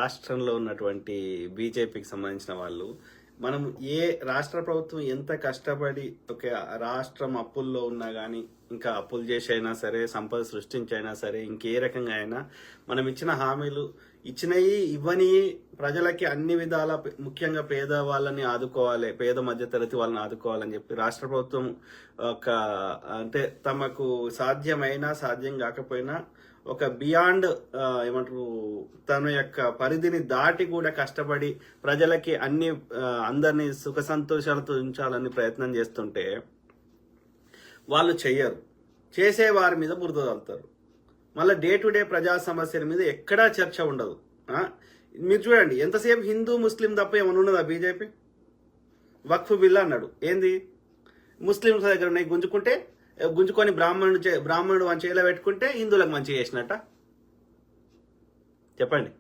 రాష్ట్రంలో ఉన్నటువంటి బీజేపీకి సంబంధించిన వాళ్ళు మనం ఏ రాష్ట్ర ప్రభుత్వం ఎంత కష్టపడి ఒక రాష్ట్రం అప్పుల్లో ఉన్నా కానీ ఇంకా అప్పులు చేసి అయినా సరే సంపద సృష్టించైనా సరే ఇంకే రకంగా అయినా మనం ఇచ్చిన హామీలు ఇచ్చినవి ఇవ్వని ప్రజలకి అన్ని విధాల ముఖ్యంగా పేద వాళ్ళని ఆదుకోవాలి, పేద మధ్యతరగతి వాళ్ళని ఆదుకోవాలని చెప్పి రాష్ట్ర ప్రభుత్వం ఒక అంటే తమకు సాధ్యమైనా సాధ్యం కాకపోయినా ఒక బియాండ్ ఏమంటారు తన యొక్క పరిధిని దాటి కూడా కష్టపడి ప్రజలకి అందరినీ సుఖ సంతోషాలతో ఉంచాలని ప్రయత్నం చేస్తుంటే వాళ్ళు చెయ్యరు. చేసే వారి మీద బురద చల్లుతారు. మళ్ళీ డే టు డే ప్రజా సమస్యల మీద ఎక్కడా చర్చ ఉండదు. మీరు చూడండి, ఎంతసేపు హిందూ ముస్లిం తప్ప ఏమైనా ఉన్నదా బీజేపీ? వక్ఫ్ బిల్ అన్నాడు, ఏంది ముస్లింస్ దగ్గర ఉన్నాయి గుంజుకొని బ్రాహ్మణుడు మంచి చేలా పెట్టుకుంటే హిందువులకు మంచి చేసినట్ట చెప్పండి.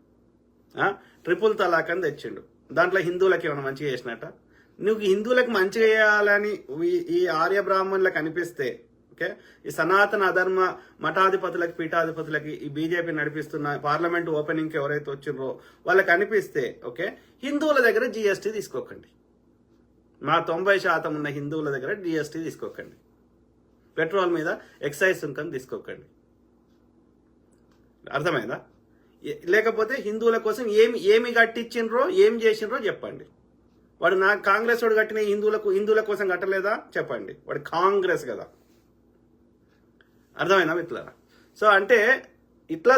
ట్రిపుల్ తలాక్ అని తెచ్చిండు, దాంట్లో హిందువులకు ఏమైనా మంచిగా చేసినట్ట? నువ్వు హిందువులకు మంచిగా చేయాలని ఈ ఆర్య బ్రాహ్మణులకు అనిపిస్తే, ఓకే, ఈ సనాతన అధర్మ మఠాధిపతులకి పీఠాధిపతులకి ఈ బీజేపీ నడిపిస్తున్న పార్లమెంట్ ఓపెనింగ్కి ఎవరైతే వచ్చిండ్రో వాళ్ళకి అనిపిస్తే, ఓకే, హిందువుల దగ్గర జిఎస్టీ తీసుకోకండి, మా 90% ఉన్న హిందువుల దగ్గర జిఎస్టీ తీసుకోకండి, పెట్రోల్ మీద ఎక్సైజ్ సుంకం తీసుకోకండి. అర్థమైందా? లేకపోతే హిందువుల కోసం ఏమి కట్టించిండ్రో ఏం చేసిండ్రో చెప్పండి. వాడు కాంగ్రెస్ వాడు కట్టిన హిందువుల కోసం కట్టలేదా చెప్పండి. వాడు కాంగ్రెస్ కదా. అర్థమైనా మిత్రులారా? సో అంటే ఇట్లా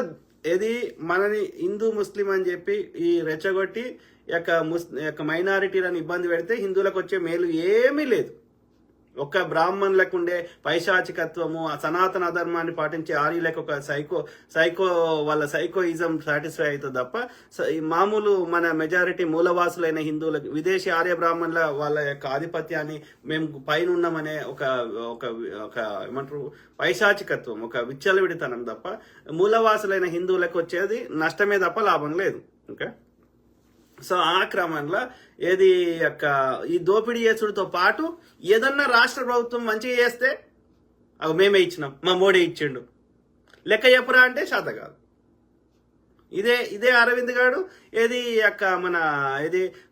ఏది మనని హిందూ ముస్లిం అని చెప్పి ఈ రెచ్చగొట్టి యొక్క మైనారిటీలను ఇబ్బంది పెడితే హిందువులకు వచ్చే మేలు ఏమీ లేదు. ఒక్క బ్రాహ్మణులకు ఉండే పైశాచికత్వము, సనాతన అధర్మాన్ని పాటించే ఆర్యులకు ఒక వాళ్ళ సైకోయిజం సాటిస్ఫై అవుతుంది తప్ప మామూలు మన మెజారిటీ మూలవాసులైన హిందువులకు, విదేశీ ఆర్య బ్రాహ్మణుల వాళ్ళ యొక్క ఆధిపత్యాన్ని మేము పైన ఉన్నామనే ఒక ఏమంటారు పైశాచికత్వం, ఒక విచ్చలవిడితనం తప్ప మూలవాసులైన హిందువులకు వచ్చేది నష్టమే తప్ప లాభం లేదు. ఓకే, సో ఆ క్రమంలో ఈ దోపిడీ చేసుడితో పాటు ఏదన్నా రాష్ట్ర ప్రభుత్వం మంచిగా చేస్తే అవి మేమే ఇచ్చినాం, మా మోడీ ఇచ్చిండు, లెక్క చెప్పురా అంటే శాత కాదు. ఇదే అరవింద్ గారు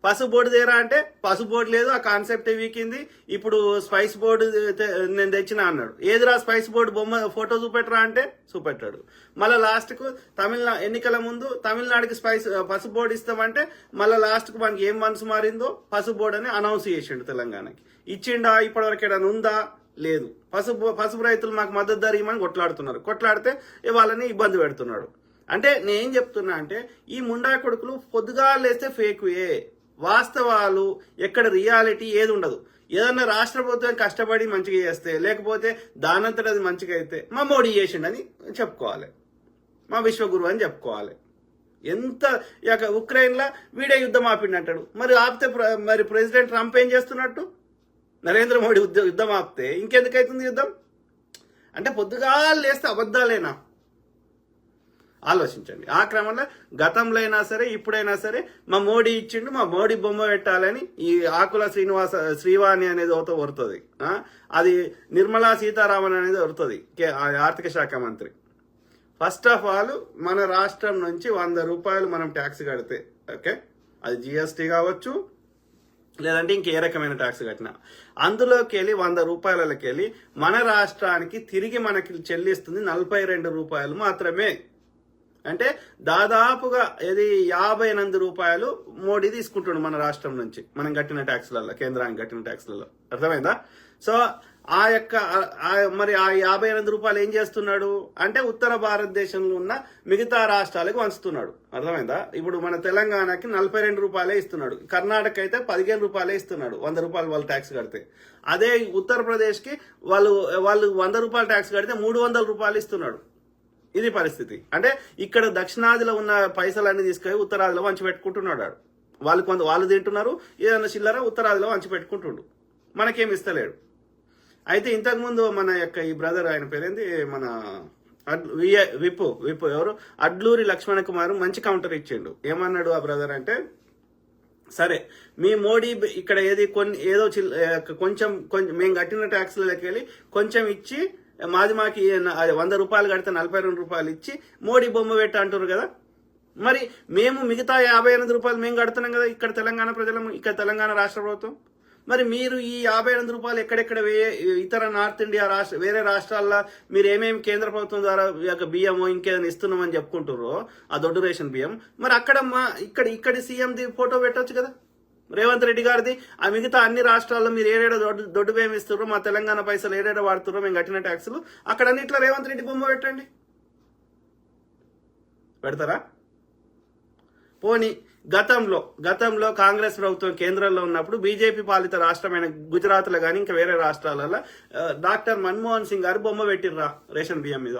పసుపు బోర్డు దేరా అంటే పసుపు బోర్డు లేదు, ఆ కాన్సెప్ట్ వీకింది. ఇప్పుడు స్పైస్ బోర్డు నేను తెచ్చినా అన్నాడు. ఏదిరా స్పైస్ బోర్డు బొమ్మ ఫోటో చూపెట్టరా అంటే చూపెట్టాడు. మళ్ళీ లాస్ట్కు ఎన్నికల ముందు తమిళనాడుకి పసుపు బోర్డు ఇస్తామంటే మళ్ళీ లాస్ట్కు మనకి ఏం మనసు మారిందో పసుపు బోర్డు అని అనౌన్స్ చేసిండు. తెలంగాణకి ఇచ్చిండా? ఇప్పటివరకు ఏదైనా ఉందా? లేదు. పసుపు రైతులు మాకు మద్దతు ధర ఇవ్వమని కొట్లాడితే వాళ్ళని ఇబ్బంది పెడుతున్నాడు. అంటే నేనేం చెప్తున్నా అంటే ఈ ముండా కొడుకులు పొద్దుగా లేస్తే ఫేక్వే, వాస్తవాలు ఎక్కడ రియాలిటీ ఏది ఉండదు. ఏదన్నా రాష్ట్ర ప్రభుత్వం కష్టపడి మంచిగా చేస్తే, లేకపోతే దానంతట అది మంచిగా అయితే మా మోడీ చేసిండని చెప్పుకోవాలి, మా విశ్వగురు అని చెప్పుకోవాలి. ఎంత ఉక్రెయిన్లో వీడే యుద్ధం ఆపిండంటాడు, మరి ఆపితే మరి ప్రెసిడెంట్ ట్రంప్ ఏం చేస్తున్నట్టు? నరేంద్ర మోడీ యుద్ధం ఆపితే ఇంకెందుకైతుంది యుద్ధం? అంటే పొద్దుగా లేస్తే అబద్ధాలేనా? ఆలోచించండి. ఆ క్రమంలో గతంలో అయినా సరే ఇప్పుడైనా సరే మా మోడీ ఇచ్చిండు, మా మోడీ బొమ్మ పెట్టాలని ఈ ఆకుల శ్రీవాణి అనేది ఒకతో వరుతుంది. అది నిర్మలా సీతారామన్ అనేది వరుతుంది, ఆర్థిక శాఖ మంత్రి. ఫస్ట్ ఆఫ్ ఆల్ మన రాష్ట్రం నుంచి 100 రూపాయలు మనం ట్యాక్స్ కడితే, ఓకే, అది జిఎస్టీ కావచ్చు లేదంటే ఇంకే రకమైన ట్యాక్స్ కట్టినా, అందులోకి వెళ్ళి 100 రూపాయలకి వెళ్ళి మన రాష్ట్రానికి తిరిగి మనకి చెల్లిస్తుంది 42 రూపాయలు మాత్రమే. అంటే దాదాపుగా 58 రూపాయలు మోడీ తీసుకుంటున్నాడు మన రాష్ట్రం నుంచి మనం కట్టిన ట్యాక్స్లలో, కేంద్రానికి కట్టిన ట్యాక్స్లలో. అర్థమైందా? సో మరి ఆ 58 రూపాయలు ఏం చేస్తున్నాడు అంటే ఉత్తర భారతదేశంలో ఉన్న మిగతా రాష్ట్రాలకు వంచుతున్నాడు. అర్థమైందా? ఇప్పుడు మన తెలంగాణకి 42 రూపాయలే ఇస్తున్నాడు, కర్ణాటక అయితే 15 రూపాయలే ఇస్తున్నాడు, 100 రూపాయలు వాళ్ళు ట్యాక్స్ కడితే. అదే ఉత్తరప్రదేశ్కి వాళ్ళు 100 రూపాయలు ట్యాక్స్ కడితే 300 రూపాయలు ఇస్తున్నాడు. ఇది పరిస్థితి. అంటే ఇక్కడ దక్షిణాదిలో ఉన్న పైసలన్నీ తీసుకొని ఉత్తరాదిలో వంచి పెట్టుకుంటున్నాడు. వాళ్ళు తింటున్నారు, ఏదైనా చిల్లర ఉత్తరాదిలో వంచి పెట్టుకుంటుండు, మనకేం ఇస్తలేడు. అయితే ఇంతకుముందు మన ఈ బ్రదర్, ఆయన పేరేంది, మన విప్పు ఎవరు, అడ్లూరి లక్ష్మణ కుమార్ మంచి కౌంటర్ ఇచ్చిండు. ఏమన్నాడు ఆ బ్రదర్ అంటే, సరే మీ మోడీ ఇక్కడ కొంచెం మేము కట్టిన ట్యాక్స్లకి వెళ్ళి కొంచెం ఇచ్చి మాకి 100 రూపాయలు కడితే 42 రూపాయలు ఇచ్చి మోడీ బొమ్మ పెట్టి అంటారు కదా, మరి మేము మిగతా 58 రూపాయలు మేము కడుతున్నాం కదా ఇక్కడ తెలంగాణ ప్రజలు, ఇక్కడ తెలంగాణ రాష్ట్ర ప్రభుత్వం. మరి మీరు ఈ 58 రూపాయలు ఎక్కడెక్కడ ఇతర నార్త్ ఇండియా వేరే రాష్ట్రాల్లో మీరు ఏమేమి కేంద్ర ప్రభుత్వం ద్వారా బియ్యమో ఇంకేదైనా ఇస్తున్నామని చెప్పుకుంటారో ఆ దొడ్డు రేషన్ బియ్యం, మరి అక్కడ ఇక్కడ సీఎంది ఫోటో పెట్టొచ్చు కదా రేవంత్ రెడ్డి గారిది. ఆ మిగతా అన్ని రాష్ట్రాల్లో మీరు ఏడేడ దొడ్డు బియ్యం ఇస్తుర్రో, మా తెలంగాణ పైసలు ఏడేడ వాడుతుర్రో, మేము కట్టిన ట్యాక్సులు అక్కడ అన్నిట్లో రేవంత్ రెడ్డి బొమ్మ పెట్టండి. పెడతారా? పోనీ గతంలో కాంగ్రెస్ ప్రభుత్వం కేంద్రంలో ఉన్నప్పుడు బీజేపీ పాలిత రాష్ట్రమైన గుజరాత్లో కానీ ఇంకా వేరే రాష్ట్రాలలో డాక్టర్ మన్మోహన్ సింగ్ గారు బొమ్మ పెట్టిర్రా రేషన్ బియ్యం మీద?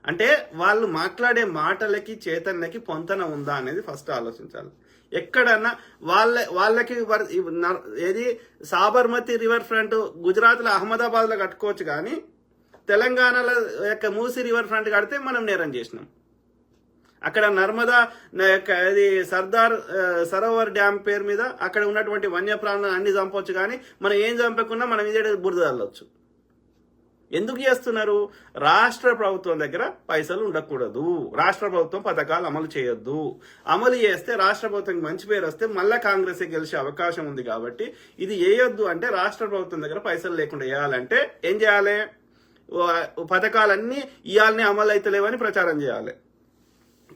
అంటే వాళ్ళు మాట్లాడే మాటలకి చైతన్యకి పొంతన ఉందా అనేది ఫస్ట్ ఆలోచించాలి. ఎక్కడన్నా వాళ్ళకి ఏది సాబర్మతి రివర్ ఫ్రంట్ గుజరాత్లో అహ్మదాబాద్లో కట్టుకోవచ్చు, కానీ తెలంగాణలో యొక్క మూసి రివర్ ఫ్రంట్ కడితే మనం నేరం చేసినాం. అక్కడ నర్మదా అది సర్దార్ సరోవర్ డ్యామ్ పేరు మీద అక్కడ ఉన్నటువంటి వన్యప్రాణులను అన్ని చంపొచ్చు, కానీ మనం ఏం చంపకుండా మనం ఇదే బురద చల్లొచ్చు. ఎందుకు చేస్తున్నారు? రాష్ట్ర ప్రభుత్వం దగ్గర పైసలు ఉండకూడదు, రాష్ట్ర ప్రభుత్వం పథకాలు అమలు చేయొద్దు. అమలు చేస్తే రాష్ట్ర ప్రభుత్వానికి మంచి పేరు వస్తే మళ్ళా కాంగ్రెస్ గెలిచే అవకాశం ఉంది. కాబట్టి ఇది వేయొద్దు అంటే రాష్ట్ర ప్రభుత్వం దగ్గర పైసలు లేకుండా వేయాలంటే ఏం చేయాలి? పథకాలన్నీ ఇయాలనే అమలు అయితే లేవని ప్రచారం చేయాలి.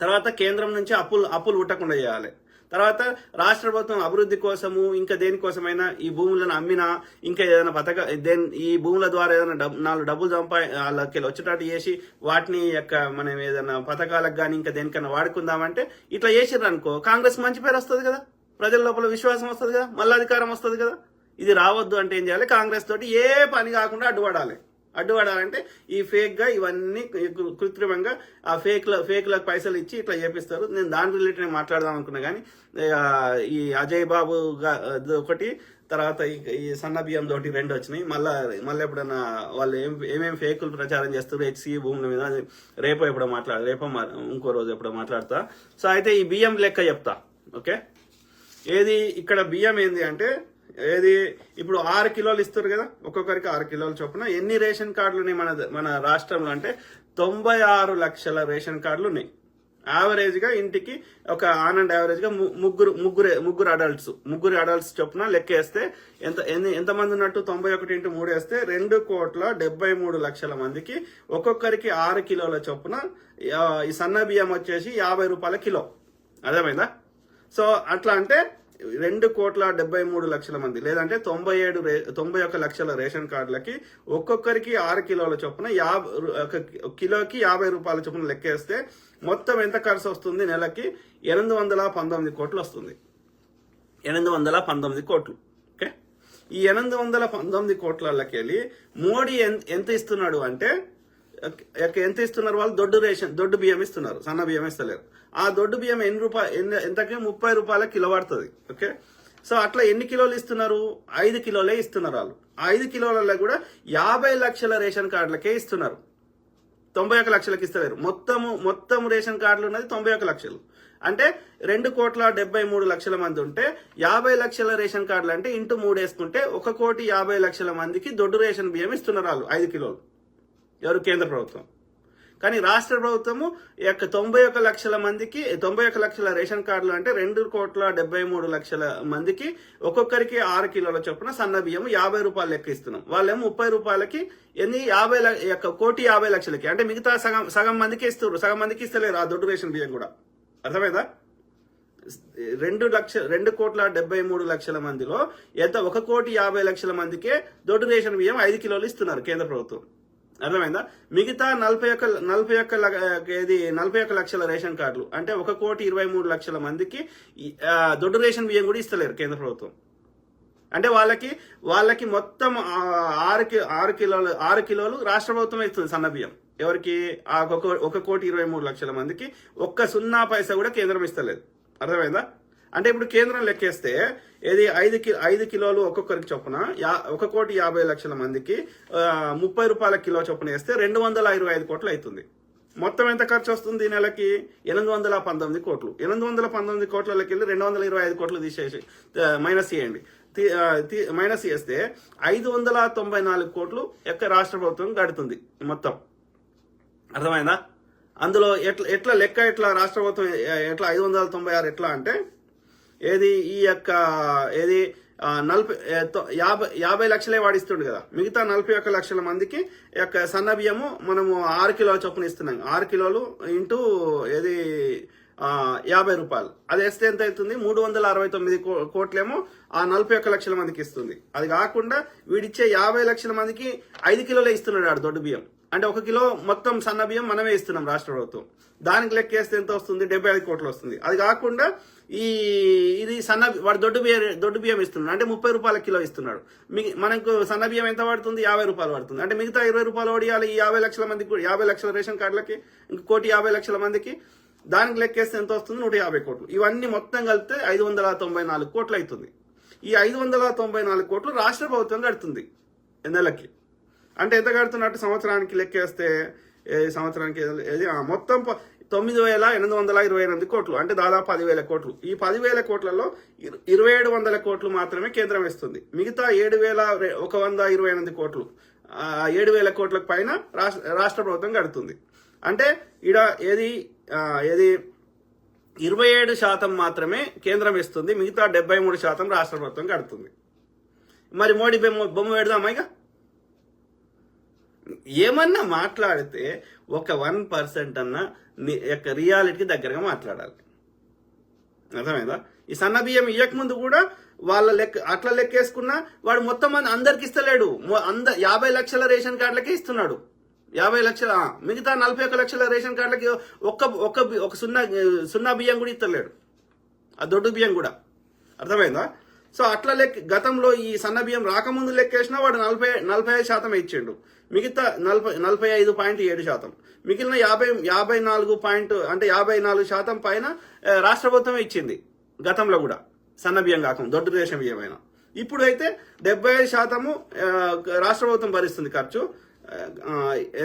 తర్వాత కేంద్రం నుంచి అప్పులు పుట్టకుండా చేయాలి. తర్వాత రాష్ట్ర ప్రభుత్వం అభివృద్ధి కోసము ఇంకా దేనికోసమైనా ఈ భూములను అమ్మినా ఇంకా ఏదైనా ఈ భూముల ద్వారా ఏదైనా నాలుగు డబ్బులు వాళ్ళకి వచ్చేటట్టు చేసి వాటిని మనం ఏదైనా పథకాలకు కానీ ఇంకా దేనికైనా వాడుకుందామంటే ఇట్లా చేసిర్రు అనుకో, కాంగ్రెస్ మంచి పేరు వస్తుంది కదా, ప్రజల లోపల విశ్వాసం వస్తుంది కదా, మళ్ళీ అధికారం వస్తుంది కదా. ఇది రావద్దు అంటే ఏం చేయాలి? కాంగ్రెస్ తోటి ఏ పని కాకుండా అడ్డుపడాలంటే ఈ ఫేక్ గా ఇవన్నీ కృత్రిమంగా ఆ ఫేక్లకు పైసలు ఇచ్చి ఇట్లా చేపిస్తారు. నేను దాని రిలేటెడ్ మాట్లాడదాం అనుకున్నా, కానీ ఈ అజయ్ బాబు ఒకటి, తర్వాత ఈ సన్న బియ్యం తోటి 2 వచ్చినాయి. మళ్ళీ ఎప్పుడన్నా వాళ్ళు ఏమేమి ఫేకులు ప్రచారం చేస్తారు హెచ్సి భూముల మీద, రేపో ఇంకో రోజు ఎప్పుడో మాట్లాడతా. సో అయితే ఈ బియ్యం లెక్క చెప్తా. ఓకే, ఏది ఇక్కడ బియ్యం ఏంది అంటే ఇప్పుడు 6 కిలోలు ఇస్తారు కదా, ఒక్కొక్కరికి 6 కిలోలు చొప్పున. ఎన్ని రేషన్ కార్డులు ఉన్నాయి మన రాష్ట్రంలో అంటే 96 లక్షల రేషన్ కార్డులు ఉన్నాయి. యావరేజ్ గా ఇంటికి ఒక ఆన్ అండ్ యావరేజ్ గా ముగ్గురు అడల్ట్స్ చొప్పున లెక్కేస్తే ఎంతమంది ఉన్నట్టు 91 × 3 వేస్తే 2,73,00,000 మందికి ఒక్కొక్కరికి 6 కిలోల చొప్పున ఈ సన్న బియ్యం వచ్చేసి 50 రూపాయల కిలో. అర్థమైందా? సో అట్లా అంటే 2,73,00,000 మంది లేదంటే 91 లక్షల రేషన్ కార్డులకి ఒక్కొక్కరికి 6 కిలోల చొప్పున కిలోకి 50 రూపాయల చొప్పున లెక్కేస్తే మొత్తం ఎంత ఖర్చు వస్తుంది? నెలకి 819 కోట్లు వస్తుంది. 819 కోట్లు. ఓకే, ఈ 819 కోట్లకి వెళ్ళి మోడీ ఎంత ఇస్తున్నాడు అంటే ఎంత ఇస్తున్నారు? వాళ్ళు దొడ్డు బియ్యం ఇస్తున్నారు, సన్న బియ్యం ఇస్తలేరు. ఆ దొడ్డు బియ్యం ఎంతకి 30 రూపాయల కిలో పడుతుంది. ఓకే, సో అట్లా ఎన్ని కిలోలు ఇస్తున్నారు? 5 కిలోలే ఇస్తున్నారు వాళ్ళు. 5 కిలోలలో కూడా 50 లక్షల రేషన్ కార్డులకే ఇస్తున్నారు, 91 లక్షలకి ఇస్తలేరు. మొత్తం రేషన్ కార్డులు ఉన్నది 91 లక్షలు. అంటే 2,73,00,000 మంది ఉంటే 50 లక్షల రేషన్ కార్డులు అంటే ఇంటూ 3 వేసుకుంటే 1,50,00,000 మందికి దొడ్డు రేషన్ బియ్యం ఇస్తున్నారు వాళ్ళు 5 కిలోలు. ఎవరు? కేంద్ర ప్రభుత్వం. కానీ రాష్ట్ర ప్రభుత్వము 91 లక్షల మందికి 91 లక్షల రేషన్ కార్డులు అంటే 2,73,00,000 మందికి ఒక్కొక్కరికి 6 కిలోల చొప్పున సన్న బియ్యం 50 రూపాయలు లెక్క ఇస్తున్నాం. వాళ్ళేమో 30 రూపాయలకి 1,50,00,000 అంటే మిగతా సగం మందికి ఇస్తారు, సగం మందికి ఇస్తలేరు ఆ దొడ్డు రేషన్ బియ్యం కూడా. అర్థమైందా? 2,73,00,000 మందిలో 1,50,00,000 మందికే దొడ్డు రేషన్ బియ్యం 5 కిలోలు ఇస్తున్నారు కేంద్ర ప్రభుత్వం. అర్థమైందా? మిగతా 41 లక్షల రేషన్ కార్డులు అంటే 1,23,00,000 మందికి దొడ్డు రేషన్ బియ్యం కూడా ఇస్తలేరు కేంద్ర ప్రభుత్వం. అంటే వాళ్ళకి మొత్తం 6 కిలోలు రాష్ట్ర ప్రభుత్వం ఇస్తుంది సన్న బియ్యం. ఎవరికి? 1,23,00,000 మందికి 0 పైసా కూడా కేంద్రం ఇస్తలేదు. అర్థమైందా? అంటే ఇప్పుడు కేంద్రం లెక్కేస్తే 5 కిలోలు ఒక్కొక్కరికి చొప్పున 1,50,00,000 మందికి 30 రూపాయల కిలో చొప్పున వేస్తే 225 కోట్లు అవుతుంది. మొత్తం ఎంత ఖర్చు వస్తుంది నెలకి? 819 కోట్లు. 819 కోట్లకి వెళ్ళి 225 కోట్లు తీసేసి మైనస్ చేయండి. మైనస్ చేస్తే 594 కోట్లు రాష్ట్ర ప్రభుత్వం గడుతుంది మొత్తం. అర్థమైందా? అందులో ఎట్లా లెక్క ఎట్లా రాష్ట్ర ప్రభుత్వం ఎట్లా 596 ఎట్లా అంటే ఏది ఈ యొక్క ఏది 50 లక్షలే వాడిస్తుండు కదా, మిగతా 41 లక్షల మందికి యొక్క సన్న బియ్యము మనము 6 కిలోల చొప్పున ఇస్తున్నాం. 6 కిలోలు ఇంటూ ఏది 50 రూపాయలు, అది వేస్తే ఎంత అవుతుంది? 369 కోట్లేమో ఆ 41 లక్షల మందికి ఇస్తుంది. అది కాకుండా వీడిచ్చే 50 లక్షల మందికి 5 కిలోలే ఇస్తున్నాడు ఆడు దొడ్డు బియ్యం. అంటే 1 కిలో మొత్తం సన్న బియ్యం మనమే ఇస్తున్నాం రాష్ట్ర ప్రభుత్వం. దానికి లెక్కేస్తే ఎంత వస్తుంది? 75 కోట్లు వస్తుంది. అది కాకుండా ఇది వాడు దొడ్డు బియ్యం ఇస్తున్నాడు అంటే 30 రూపాయల కిలో ఇస్తున్నాడు. మనకు సన్న బియ్యం ఎంత పడుతుంది? 50 రూపాయలు పడుతుంది. అంటే మిగతా 20 రూపాయలు వడియాలి ఈ 50 లక్షల మందికి, 50 లక్షల రేషన్ కార్డులకి, ఇంక 1,50 లక్షల మందికి. దానికి లెక్కేస్తే ఎంత వస్తుంది? 150 కోట్లు. ఇవన్నీ మొత్తం కలిపితే 594 కోట్లు అవుతుంది. ఈ 594 కోట్లు రాష్ట్ర ప్రభుత్వం కడుతుంది నెలకి. అంటే ఎంత కడుతున్నట్టు సంవత్సరానికి లెక్కేస్తే సంవత్సరానికి మొత్తం 9,828 కోట్లు, అంటే దాదాపు 10,000 కోట్లు. ఈ 10,000 కోట్లలో 2,700 కోట్లు మాత్రమే కేంద్రం ఇస్తుంది. మిగతా 7,128 కోట్లు, 7,000 కోట్లకు పైన రాష్ట్ర ప్రభుత్వం కడుతుంది. అంటే ఈడ ఏది 27% మాత్రమే కేంద్రం ఇస్తుంది, మిగతా 73% రాష్ట్ర ప్రభుత్వం కడుతుంది. మరి మోడీ బొమ్మ పెడదామా? ఇక ఏమన్నా మాట్లాడితే ఒక 1% అన్న యొక్క రియాలిటీకి దగ్గరగా మాట్లాడాలి. అర్థమైందా? ఈ సన్న బియ్యం ఇయ్యకముందు కూడా వాళ్ళ అట్లా లెక్కేసుకున్నా వాడు మొత్తం మంది అందరికి ఇస్తలేడు. 50 లక్షల రేషన్ కార్డులకే ఇస్తున్నాడు. 50 లక్షల, మిగతా 41 లక్షల రేషన్ కార్డులకి ఒక సున్నా బియ్యం కూడా ఇస్తలేడు, ఆ దొడ్డు బియ్యం కూడా. అర్థమైందా? సో అట్లా గతంలో ఈ సన్న బియ్యం రాకముందు లెక్కేసినా వాడు 45% ఇచ్చిండు, మిగతా 45.7%, మిగిలిన 54% పైన రాష్ట్ర ప్రభుత్వమే ఇచ్చింది గతంలో కూడా, సన్న బియ్యం కాకుండా దొడ్డు రేషన్ బియ్యం అయినా. ఇప్పుడు అయితే 75% రాష్ట్ర ప్రభుత్వం భరిస్తుంది ఖర్చు.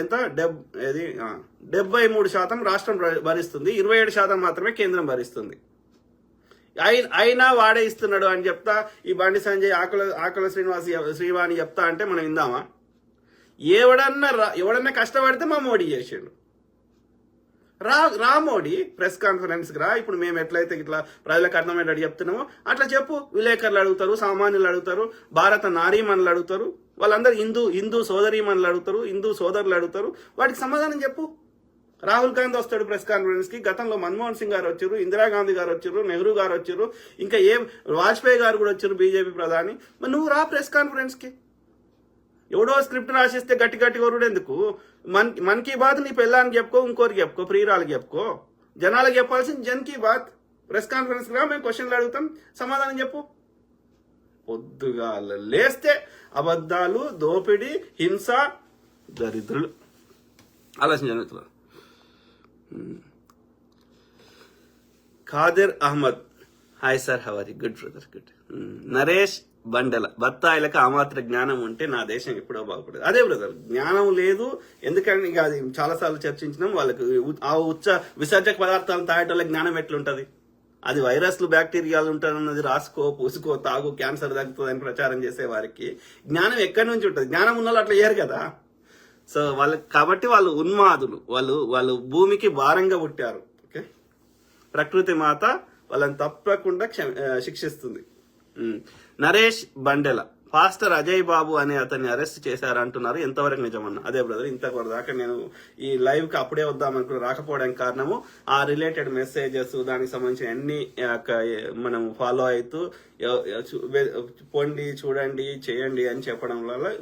ఎంత? 73% రాష్ట్రం భరిస్తుంది, 27% మాత్రమే కేంద్రం భరిస్తుంది. అయినా వాడే ఇస్తున్నాడు అని చెప్తా ఈ బండి సంజయ్, ఆకుల శ్రీవాణి చెప్తా అంటే మనం విందామా? ఎవడన్నా కష్టపడితే మా మోడీ చేసిండు. రా మోడీ ప్రెస్ కాన్ఫరెన్స్కి రా. ఇప్పుడు మేము ఎట్లయితే ఇట్లా ప్రజలకు అర్థమయ్యేటట్టు చెప్తున్నామో అట్లా చెప్పు. విలేకరులు అడుగుతారు, సామాన్యులు అడుగుతారు, భారత నారీమణులు అడుగుతారు, వాళ్ళందరూ హిందూ సోదరీమణులు అడుగుతారు, హిందూ సోదరులు అడుగుతారు. వాటికి సమాధానం చెప్పు. రాహుల్ గాంధీ వస్తాడు ప్రెస్ కాన్ఫరెన్స్ కి. గతంలో మన్మోహన్ సింగ్ గారు వచ్చారు, ఇందిరాగాంధీ గారు వచ్చారు, నెహ్రూ గారు వచ్చారు, ఇంకా వాజ్పేయి గారు కూడా వచ్చారు, బీజేపీ ప్రధాని. మరి నువ్వు రా ప్రెస్ కాన్ఫరెన్స్ కి. ఎవడో స్క్రిప్ట్ రాసిస్తే గట్టి కొరుడు ఎందుకు? మన్ కీ బాత్ నీ పెళ్ళానికి చెప్పుకో, ఇంకోరికి చెప్పుకో, ప్రియురాలకి చెప్పుకో. జనాలకు చెప్పాల్సింది జన్ కీ బాత్. ప్రెస్ కాన్ఫరెన్స్ రా, మేము క్వశ్చన్లు అడుగుతాం, సమాధానం చెప్పు. పొద్దుగా లేస్తే అబద్ధాలు, దోపిడీ, హింస, దరిద్రులు. ఆలోచించాను. Khadir Ahmed, hi sir, how are you? Good brother, good. Naresh Bandala, బత్తాయిలకు ఆ మాత్రం జ్ఞానం ఉంటే నా దేశం ఎప్పుడో బాగుపడదు. అదే బ్రదర్, జ్ఞానం లేదు. ఎందుకంటే ఇక అది చాలాసార్లు చర్చించినాం. వాళ్ళకి ఆ విసర్జక పదార్థాలు తాగేటోళ్ళ జ్ఞానం ఎట్లుంటది? అది వైరస్లు, బ్యాక్టీరియాలు ఉంటాయన్నది రాసుకో, పూసుకో, తాగు, క్యాన్సర్ తగ్గుతుంది అని ప్రచారం చేసే వారికి జ్ఞానం ఎక్కడి నుంచి ఉంటుంది? జ్ఞానం ఉన్న వాళ్ళు అట్లా చేయరు కదా. సో కాబట్టి వాళ్ళు ఉన్మాదులు, వాళ్ళు భూమికి భారంగా పుట్టారు. ఓకే, ప్రకృతి మాత వాళ్ళని తప్పకుండా శిక్షిస్తుంది. నరేష్ బండెల, పాస్టర్ అజయ్ బాబు అనే అతన్ని అరెస్ట్ చేశారంటున్నారు, ఎంతవరకు నిజమన్నా? అదే బ్రదర్, ఇంతవరకు దాకా నేను ఈ లైవ్ కి అప్పుడే వద్దామనుకుని రాకపోవడానికి కారణము ఆ రిలేటెడ్ మెసేజెస్, దానికి సంబంధించిన అన్ని మనం ఫాలో అవుతూ పొండి, చూడండి, చేయండి అని చెప్పడం వల్ల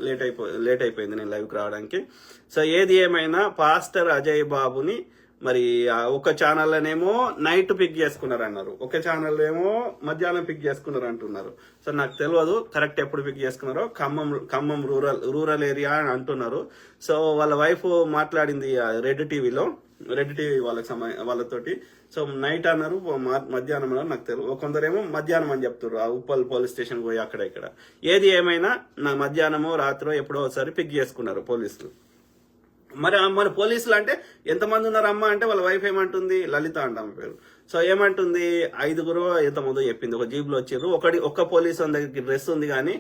లేట్ అయిపోయింది నేను లైవ్కి రావడానికి. సో ఏది ఏమైనా పాస్టర్ అజయ్ బాబుని మరి ఒక ఛానల్లోనేమో నైట్ పిక్ చేసుకున్నారు అన్నారు, ఒక ఛానల్ ఏమో మధ్యాహ్నం పిక్ చేసుకున్నారు అంటున్నారు. సో నాకు తెలియదు కరెక్ట్ ఎప్పుడు పిక్ చేసుకున్నారో. ఖమ్మం రూరల్ ఏరియా అని అంటున్నారు. సో వాళ్ళ వైఫ్ మాట్లాడింది రెడ్ టీవీలో, రెడ్ టీవీ వాళ్ళతోటి. సో నైట్ అన్నారు, మధ్యాహ్నం అన్నారు, నాకు తెలియదు. కొందరేమో మధ్యాహ్నం అని చెప్తారు, ఆ ఉప్పల్ పోలీస్ స్టేషన్ పోయి అక్కడ ఇక్కడ. ఏది ఏమైనా నా మధ్యాహ్నమో రాత్రో ఎప్పుడో ఒకసారి పిక్ చేసుకున్నారు పోలీసులు. మరి పోలీసులు అంటే ఎంతమంది ఉన్నారు అమ్మ అంటే వాళ్ళ వైఫ్ ఏమంటుంది? లలిత అంట ఆమె పేరు. సో ఏమంటుంది? 5 ఎంతమందో చెప్పింది. ఒక జీప్ లో వచ్చారు, ఒక్క పోలీసు దగ్గరికి డ్రెస్ ఉంది కానీ,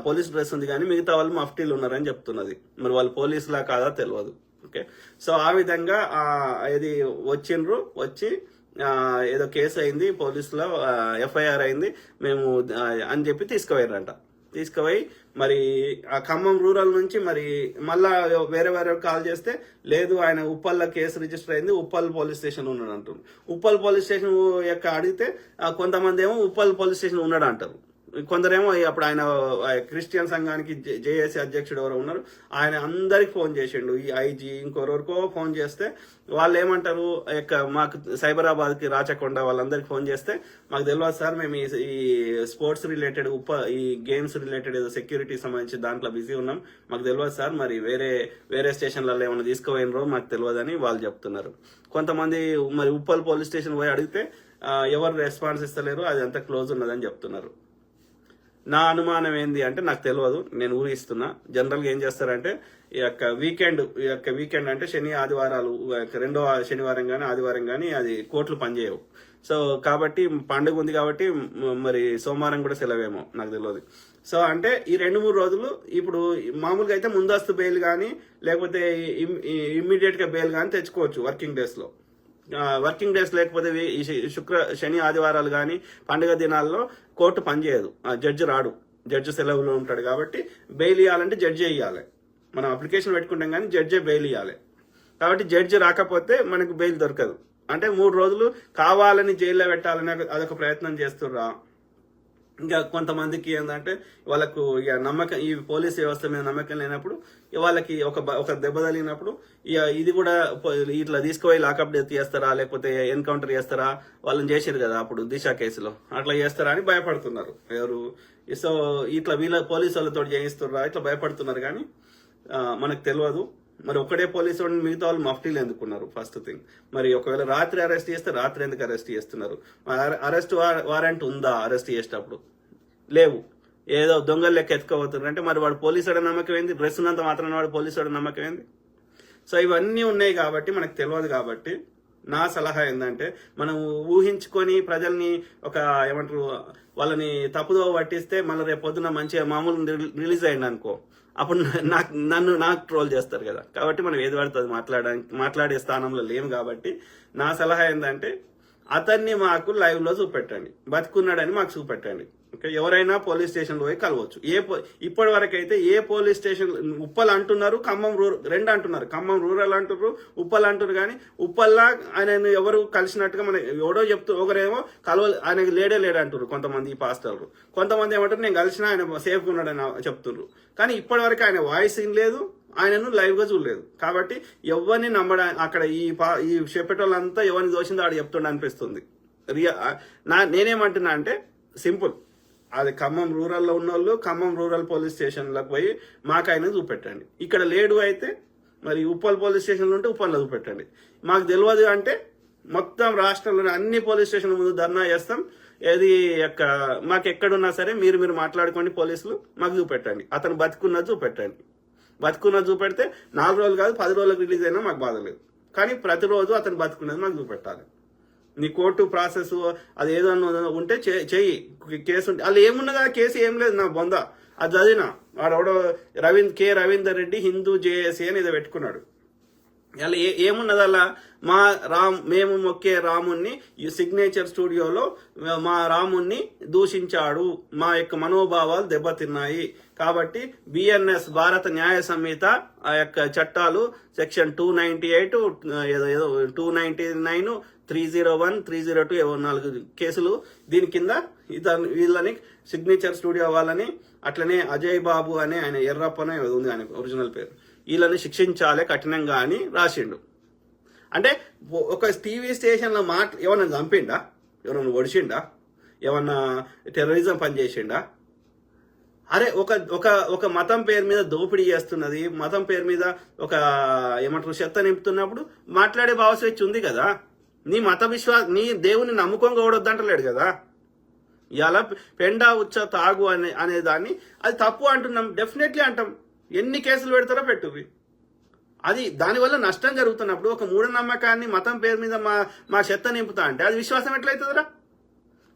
పోలీస్ డ్రెస్ ఉంది కానీ మిగతా వాళ్ళు మఫ్టీలు ఉన్నారని చెప్తున్నది. మరి వాళ్ళు పోలీసులా కాదా తెలియదు. ఓకే. సో ఆ విధంగా ఇది వచ్చి ఏదో కేసు అయింది పోలీసులో, ఎఫ్ఐఆర్ అయింది మేము అని చెప్పి తీసుకుపోయి మరి ఆ ఖమ్మం రూరల్ నుంచి మరి మళ్ళా వేరే కాల్ చేస్తే లేదు ఆయన ఉప్పల్లో కేసు రిజిస్టర్ అయింది, ఉప్పల్ పోలీస్ స్టేషన్ ఉన్నాడు అంటారు. ఉప్పల్ పోలీస్ స్టేషన్ యొక్క అడిగితే కొంతమంది ఏమో ఉప్పల్ పోలీస్ స్టేషన్ ఉన్నాడు అంటారు, కొందరేమో అప్పుడు ఆయన క్రిస్టియన్ సంఘానికి జేఏసీ అధ్యక్షుడు ఎవరో ఉన్నారు, ఆయన అందరికి ఫోన్ చేసిండు, ఈ ఐజీ ఇంకొకరికో ఫోన్ చేస్తే వాళ్ళు ఏమంటారు, మాకు సైబరాబాద్కి రాచకొండ వాళ్ళందరికి ఫోన్ చేస్తే మాకు తెలియదు సార్, మేము ఈ స్పోర్ట్స్ రిలేటెడ్ ఈ గేమ్స్ రిలేటెడ్ ఏదో సెక్యూరిటీ సంబంధించి దాంట్లో బిజీ ఉన్నాం, మాకు తెలియదు సార్, మరి వేరే స్టేషన్లలో ఏమైనా తీసుకుపోయినరో మాకు తెలియదని వాళ్ళు చెప్తున్నారు. కొంతమంది మరి ఉప్పల్ పోలీస్ స్టేషన్ పోయి అడిగితే ఎవరు రెస్పాన్స్ ఇస్తలేరు, అది అంతా క్లోజ్ ఉన్నదని చెప్తున్నారు. నా అనుమానం ఏంది అంటే నాకు తెలియదు, నేను ఊహిస్తున్నా. జనరల్గా ఏం చేస్తారంటే ఈ యొక్క వీకెండ్ అంటే శని ఆదివారాలు, రెండో శనివారం కానీ ఆదివారం కానీ అది కోర్టులు పనిచేయవు. సో కాబట్టి పండుగ ఉంది కాబట్టి మరి సోమవారం కూడా సెలవేమో నాకు తెలియదు. సో అంటే ఈ 2-3 రోజులు ఇప్పుడు మామూలుగా అయితే ముందస్తు బెయిల్ కానీ లేకపోతే ఇమ్మీడియట్ గా బెయిల్ కానీ తెచ్చుకోవచ్చు వర్కింగ్ డేస్ లేకపోతే శని ఆదివారాలు కానీ పండుగ దినాల్లో కోర్టు పనిచేయదు, జడ్జి రాడు, జడ్జి సెలవులో ఉంటాడు. కాబట్టి బెయిల్ ఇవ్వాలంటే జడ్జి ఇవ్వాలి, మనం అప్లికేషన్ పెట్టుకుంటాం కానీ జడ్జే బెయిల్ ఇవ్వాలి. కాబట్టి జడ్జి రాకపోతే మనకు బెయిల్ దొరకదు. అంటే 3 రోజులు కావాలని జైల్లో పెట్టాలని అదొక ప్రయత్నం చేస్తుర్రా. ఇంకా కొంతమందికి ఏంటంటే వాళ్ళకు ఇక నమ్మకం, ఈ పోలీస్ వ్యవస్థ మీద నమ్మకం లేనప్పుడు వాళ్ళకి ఒక దెబ్బ తగిలినప్పుడు ఇది కూడా ఇట్లా తీసుకుపోయి లాకప్ డెత్ చేస్తారా లేకపోతే ఎన్కౌంటర్ చేస్తారా, వాళ్ళని చేసారు కదా అప్పుడు దిశ కేసులో, అట్లా చేస్తారా అని భయపడుతున్నారు ఎవరు. సో ఇట్లా వీళ్ళ పోలీసు వాళ్ళతో చేయిస్తుర్రా ఇట్లా భయపడుతున్నారు. కానీ మనకు తెలియదు మరి ఒక్కడే పోలీసు వాడిని మిగతా వాళ్ళు మఫ్టీలు ఎందుకున్నారు ఫస్ట్ థింగ్. మరి ఒకవేళ రాత్రి అరెస్ట్ చేస్తే రాత్రి ఎందుకు అరెస్ట్ చేస్తున్నారు? అరెస్ట్ వారెంట్ ఉందా అరెస్ట్ చేసేటప్పుడు? లేవు, ఏదో దొంగలు లెక్క ఎత్తుకోబోతున్నారు. అంటే మరి వాడు పోలీసుడు నమ్మకం ఏంది? డ్రెస్ ఉన్నంత మాత్రాన వాడు పోలీసుడు నమ్మకం ఏంది? సో ఇవన్నీ ఉన్నాయి కాబట్టి మనకు తెలియదు. కాబట్టి నా సలహా ఏంటంటే మనం ఊహించుకొని ప్రజల్ని ఏమంటారు వాళ్ళని తప్పుదో పట్టిస్తే మళ్ళీ రేపు పొద్దున మంచిగా మామూలు రిలీజ్ అయ్యింది అనుకో, అప్పుడు నాకు ట్రోల్ చేస్తారు కదా. కాబట్టి మనం ఏది పడుతుంది మాట్లాడే స్థానంలో లేము. కాబట్టి నా సలహా ఏంటంటే అతన్ని మాకు లైవ్ లో చూపెట్టండి, బతుకున్నాడని మాకు చూపెట్టండి. ఓకే, ఎవరైనా పోలీస్ స్టేషన్ లో పోయి కలవచ్చు. ఇప్పటి వరకు అయితే ఏ పోలీస్ స్టేషన్, ఉప్పల్ అంటున్నారు, ఖమ్మం రెండు అంటున్నారు, ఖమ్మం రూరల్ అంటున్నారు, ఉప్పల్ అంటున్నారు. కానీ ఉప్పల్లా ఆయన ఎవరు కలిసినట్టుగా మన ఎవడో ఒకరేమో ఆయనకి లేడే అంటున్నారు కొంతమంది పాస్టర్లు, కొంతమంది ఏమంటారు నేను కలిసిన ఆయన సేఫ్ ఉన్నాడని చెప్తున్నారు. కానీ ఇప్పటి వరకు ఆయన వాయిస్ లేదు, ఆయనను లైవ్ గా చూడలేదు. కాబట్టి ఎవరిని అక్కడ ఈ చెప్పేటోళ్ళంతా ఎవరిని దోషిందో ఆడు చెప్తుండ అనిపిస్తుంది. నేనేమంటున్నా అంటే సింపుల్, అది ఖమ్మం రూరల్లో ఉన్న వాళ్ళు ఖమ్మం రూరల్ పోలీస్ స్టేషన్లకు పోయి మాకు ఆయన చూపెట్టండి. ఇక్కడ లేడు అయితే మరి ఉప్పల్ పోలీస్ స్టేషన్లో ఉంటే ఉప్పల్లో చూపెట్టండి. మాకు తెలియదు అంటే మొత్తం రాష్ట్రంలోని అన్ని పోలీస్ స్టేషన్ల ముందు ధర్నా చేస్తాం. ఏది మాకు ఎక్కడున్నా సరే మీరు మాట్లాడుకోండి, పోలీసులు మాకు చూపెట్టండి, అతను బతుకున్నది చూపెడితే 4 రోజులు కాదు 10 రోజులకు రిలీజ్ అయినా మాకు బాధ లేదు. కానీ ప్రతిరోజు అతను బతుకున్నది మాకు చూపెట్టాలి. నీ కోర్టు ప్రాసెస్ అది ఏదో ఉంటే చెయ్యి, కేసు ఉంటే వాళ్ళు ఏమున్నదా, కేసు ఏం లేదు నా బొంద, అది చదివినా వాడెవడో రవీందర్ రెడ్డి హిందూ జేఏసీ అని ఏదో పెట్టుకున్నాడు. అలా ఏమున్నది అలా మేము మొక్కే రాముణ్ణి సిగ్నేచర్ స్టూడియోలో మా రాముణ్ణి దూషించాడు, మా యొక్క మనోభావాలు దెబ్బతిన్నాయి. కాబట్టి బిఎన్ఎస్ భారత న్యాయ సంహిత ఆ యొక్క చట్టాలు సెక్షన్ 298 ఏదో 299 301 302 ఏవో 4 కేసులు దీని కింద వీళ్ళని సిగ్నేచర్ స్టూడియో వాళ్ళని అట్లనే అజయ్ బాబు అనే ఆయన ఎర్రప్పనే ఉంది ఆయన ఒరిజినల్ పేరు, వీళ్ళని శిక్షించాలి కఠినంగా అని రాసిండు. అంటే ఒక టీవీ స్టేషన్లో ఏమన్నా చంపిండా, ఎవరన్నా ఒడిచిండా, ఏమన్నా టెర్రరిజం పనిచేసిండా? అరే ఒక మతం పేరు మీద దోపిడీ చేస్తున్నది, మతం పేరు మీద ఏమంటారు చెత్త నింపుతున్నప్పుడు మాట్లాడే భావస్వేచ్ఛ ఉంది కదా. నీ నీ దేవుని నమ్ముకొని ఓడొద్దంటలేడు కదా. ఇలా పెండా ఉచ్చ తాగు అనే దాన్ని అది తప్పు అంటున్నాం, డెఫినెట్లీ అంటాం. ఎన్ని కేసులు పెడతారో పెట్టువి. అది దానివల్ల నష్టం జరుగుతున్నప్పుడు ఒక మూఢనమ్మకాన్ని మతం పేరు మీద మా చెత్త నింపుతా అంటే అది విశ్వాసం ఎట్లయితుందిరా?